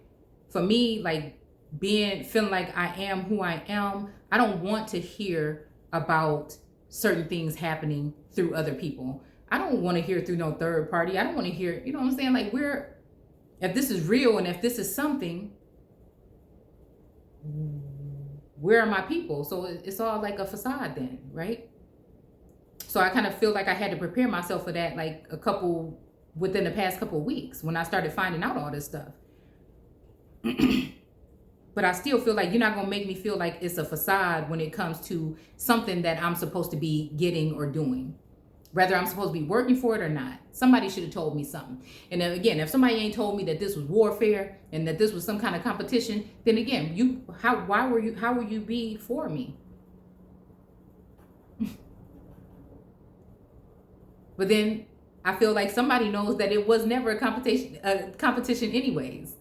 for me, like feeling like I am who I am, I don't want to hear about certain things happening through other people. I don't want to hear through no third party. I don't want to hear, you know what I'm saying? Like, if this is real and if this is something, where are my people? So it's all like a facade then, right? So I kind of feel like I had to prepare myself for that, like within the past couple of weeks when I started finding out all this stuff. But I still feel like you're not going to make me feel like it's a facade when it comes to something that I'm supposed to be getting or doing. whether I'm supposed to be working for it or not. Somebody should have told me something. And then again, if somebody ain't told me that this was warfare and that this was some kind of competition, then again, how will you be for me? But then I feel like somebody knows that it was never a competition anyways.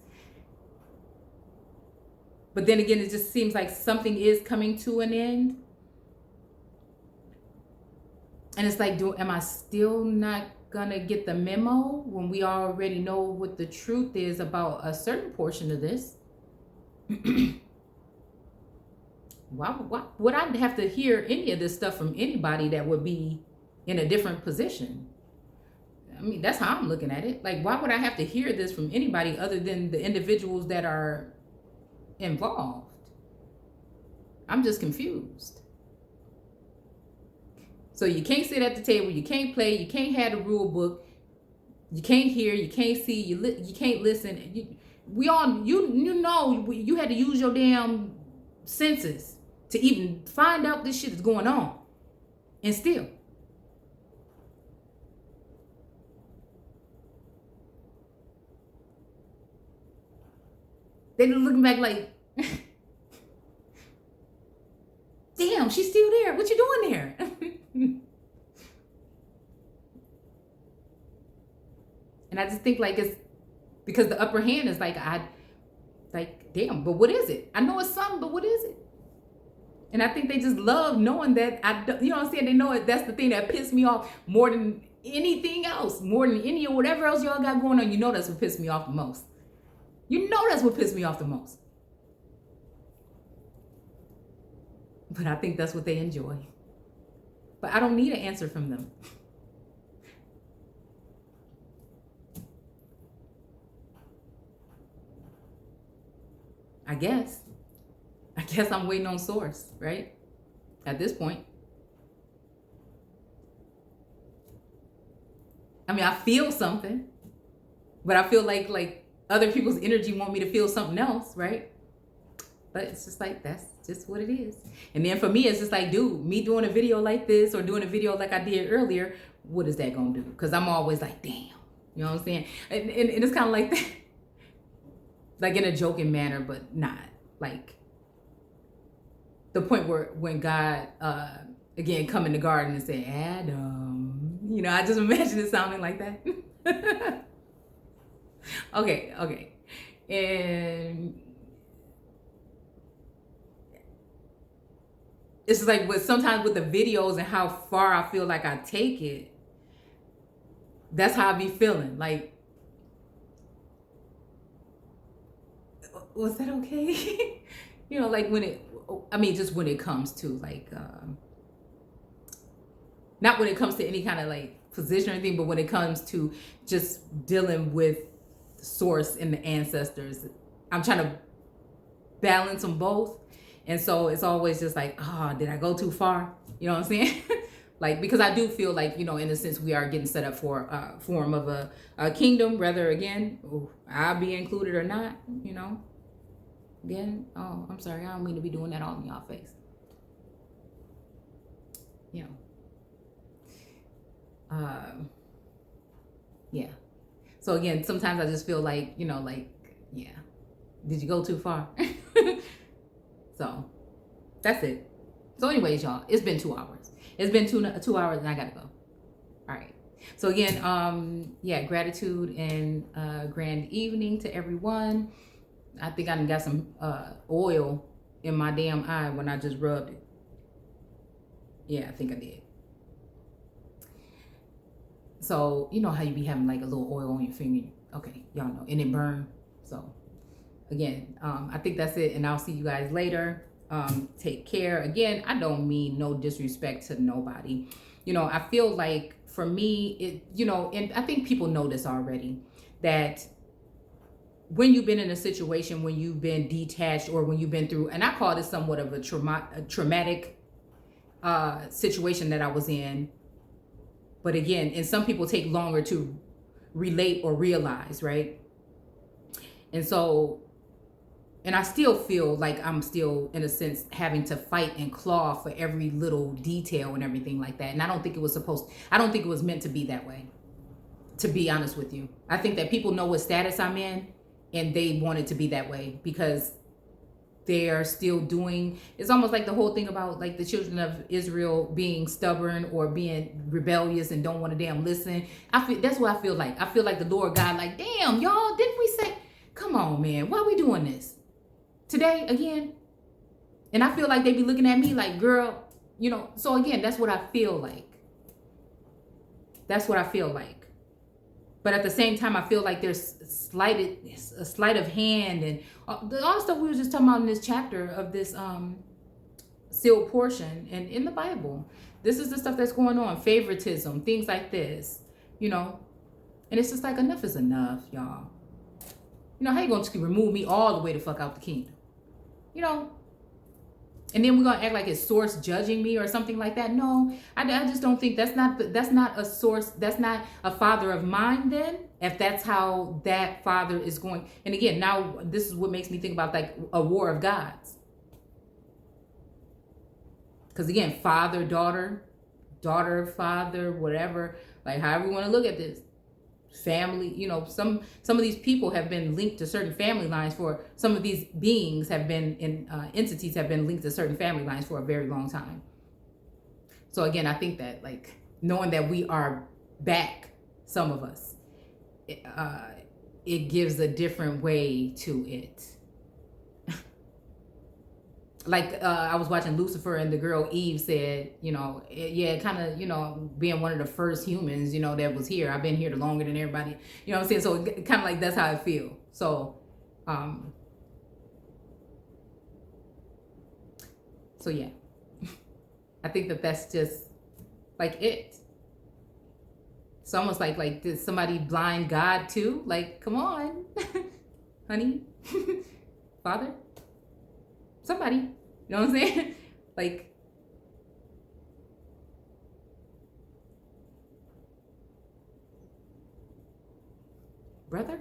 But then again, it just seems like something is coming to an end. And it's like, am I still not gonna get the memo when we already know what the truth is about a certain portion of this? Why would I have to hear any of this stuff from anybody that would be in a different position? I mean, that's how I'm looking at it. Like, why would I have to hear this from anybody other than the individuals that are involved? I'm just confused. So you can't sit at the table, you can't play, you can't have the rule book, you can't hear, you can't see, you can't listen. You had to use your damn senses to even find out this shit is going on. And still. They're looking back like, damn, she's still there. What you doing there? And I just think like it's because the upper hand is like, damn, but what is it? I know it's something, but what is it? And I think they just love knowing that you know what I'm saying? They know it. That's the thing that pissed me off more than anything else, more than any or whatever else y'all got going on. You know, that's what pissed me off the most. You know, that's what pissed me off the most. But I think that's what they enjoy. But I don't need an answer from them. I guess I'm waiting on source, right? At this point. I mean, I feel something, but I feel like other people's energy want me to feel something else, right? But it's just like, that's just what it is. And then for me, it's just like, dude, me doing a video like this or doing a video like I did earlier, what is that gonna do? Because I'm always like, damn, you know what I'm saying? And it's kind of like that. Like in a joking manner, but not like the point where when God again come in the garden and say, Adam, you know, I just imagine it sounding like that. Okay. And it's like sometimes with the videos and how far I feel like I take it, that's how I be feeling. Like, was that okay? You know, like just when it comes to like, not when it comes to any kind of like position or anything, but when it comes to just dealing with source and the ancestors, I'm trying to balance them both. And so it's always just like, did I go too far? You know what I'm saying? Like, because I do feel like, you know, in a sense, we are getting set up for a form of a kingdom, whether again, I'll be included or not, you know. Again, I'm sorry, I don't mean to be doing that all in y'all face. You know. Yeah. So again, sometimes I just feel like, you know, like, yeah, did you go too far? So that's it. So anyways, y'all, it's been 2 hours. It's been 2 hours and I gotta go. All right. So again, yeah, gratitude and grand evening to everyone. I think I got some oil in my damn eye when I just rubbed it. Yeah, I think I did. So, you know how you be having like a little oil on your finger? Okay, y'all know. And it burned. So, again, I think that's it. And I'll see you guys later. Take care. Again, I don't mean no disrespect to nobody. You know, I feel like for me, and I think people know this already, that when you've been in a situation, when you've been detached or when you've been through, and I call this somewhat of a traumatic situation that I was in. But again, and some people take longer to relate or realize, right? And so And I still feel like I'm still, in a sense, having to fight and claw for every little detail and everything like that. And I don't think it was meant to be that way, to be honest with you. I think that people know what status I'm in and they want it to be that way because they are still doing, it's almost like the whole thing about like the children of Israel being stubborn or being rebellious and don't want to damn listen. That's what I feel like. I feel like the Lord God, like, damn, y'all, didn't we say, come on, man, why are we doing this today again? And I feel like they be looking at me like, girl, so again, that's what I feel like. That's what I feel like. But at the same time, I feel like there's a sleight of hand and all the stuff we were just talking about in this chapter of this sealed portion and in the Bible. This is the stuff that's going on, favoritism, things like this, And it's just like, enough is enough, y'all. How you going to remove me all the way the fuck out the kingdom? And then we're going to act like it's source judging me or something like that. No, I just don't think that's not a source. That's not a father of mine then, if that's how that father is going. And again, now this is what makes me think about like a war of gods. Because again, father, daughter, father, whatever, like however you want to look at this. Family, some of these people have been linked to certain family lines for, some of these beings have been in entities have been linked to certain family lines for a very long time. So again, I think that like knowing that we are back, some of us, it gives a different way to it. Like I was watching Lucifer and the girl Eve said, kind of, being one of the first humans, that was here. I've been here longer than everybody. You know what I'm saying? So kind of like that's how I feel. So, yeah, I think that that's just like it. It's almost like did somebody blind God too? Like, come on, honey, father. Somebody, you know what I'm saying? Like, brother,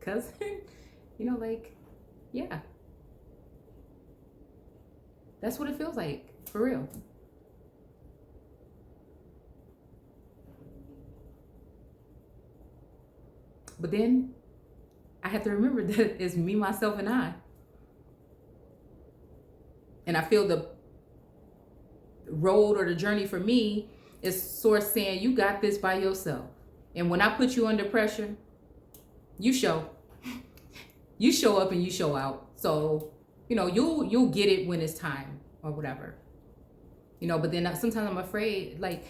cousin, like, yeah. That's what it feels like, for real. But then I have to remember that it's me, myself, and I. And I feel the road or the journey for me is source saying, you got this by yourself. And when I put you under pressure, you show. You show up and you show out. So, you'll get it when it's time or whatever. But then sometimes I'm afraid, like,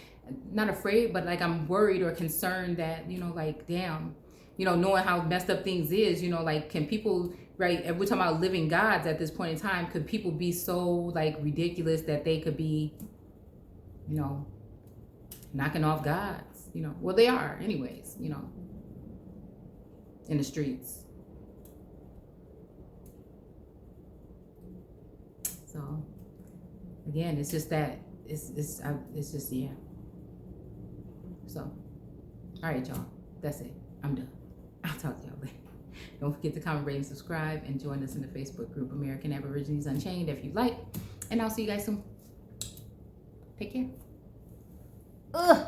not afraid, but like I'm worried or concerned that, like, damn, knowing how messed up things is, like, can people, right, if we're talking about living gods at this point in time, could people be so, like, ridiculous that they could be, knocking off gods, well, they are anyways, in the streets. So, again, it's just that, it's just, yeah. So, all right, y'all, that's it. I'm done. I'll talk to y'all later. Don't forget to comment, rate, and subscribe, and join us in the Facebook group American Aborigines Unchained if you like. And I'll see you guys soon. Take care. Ugh.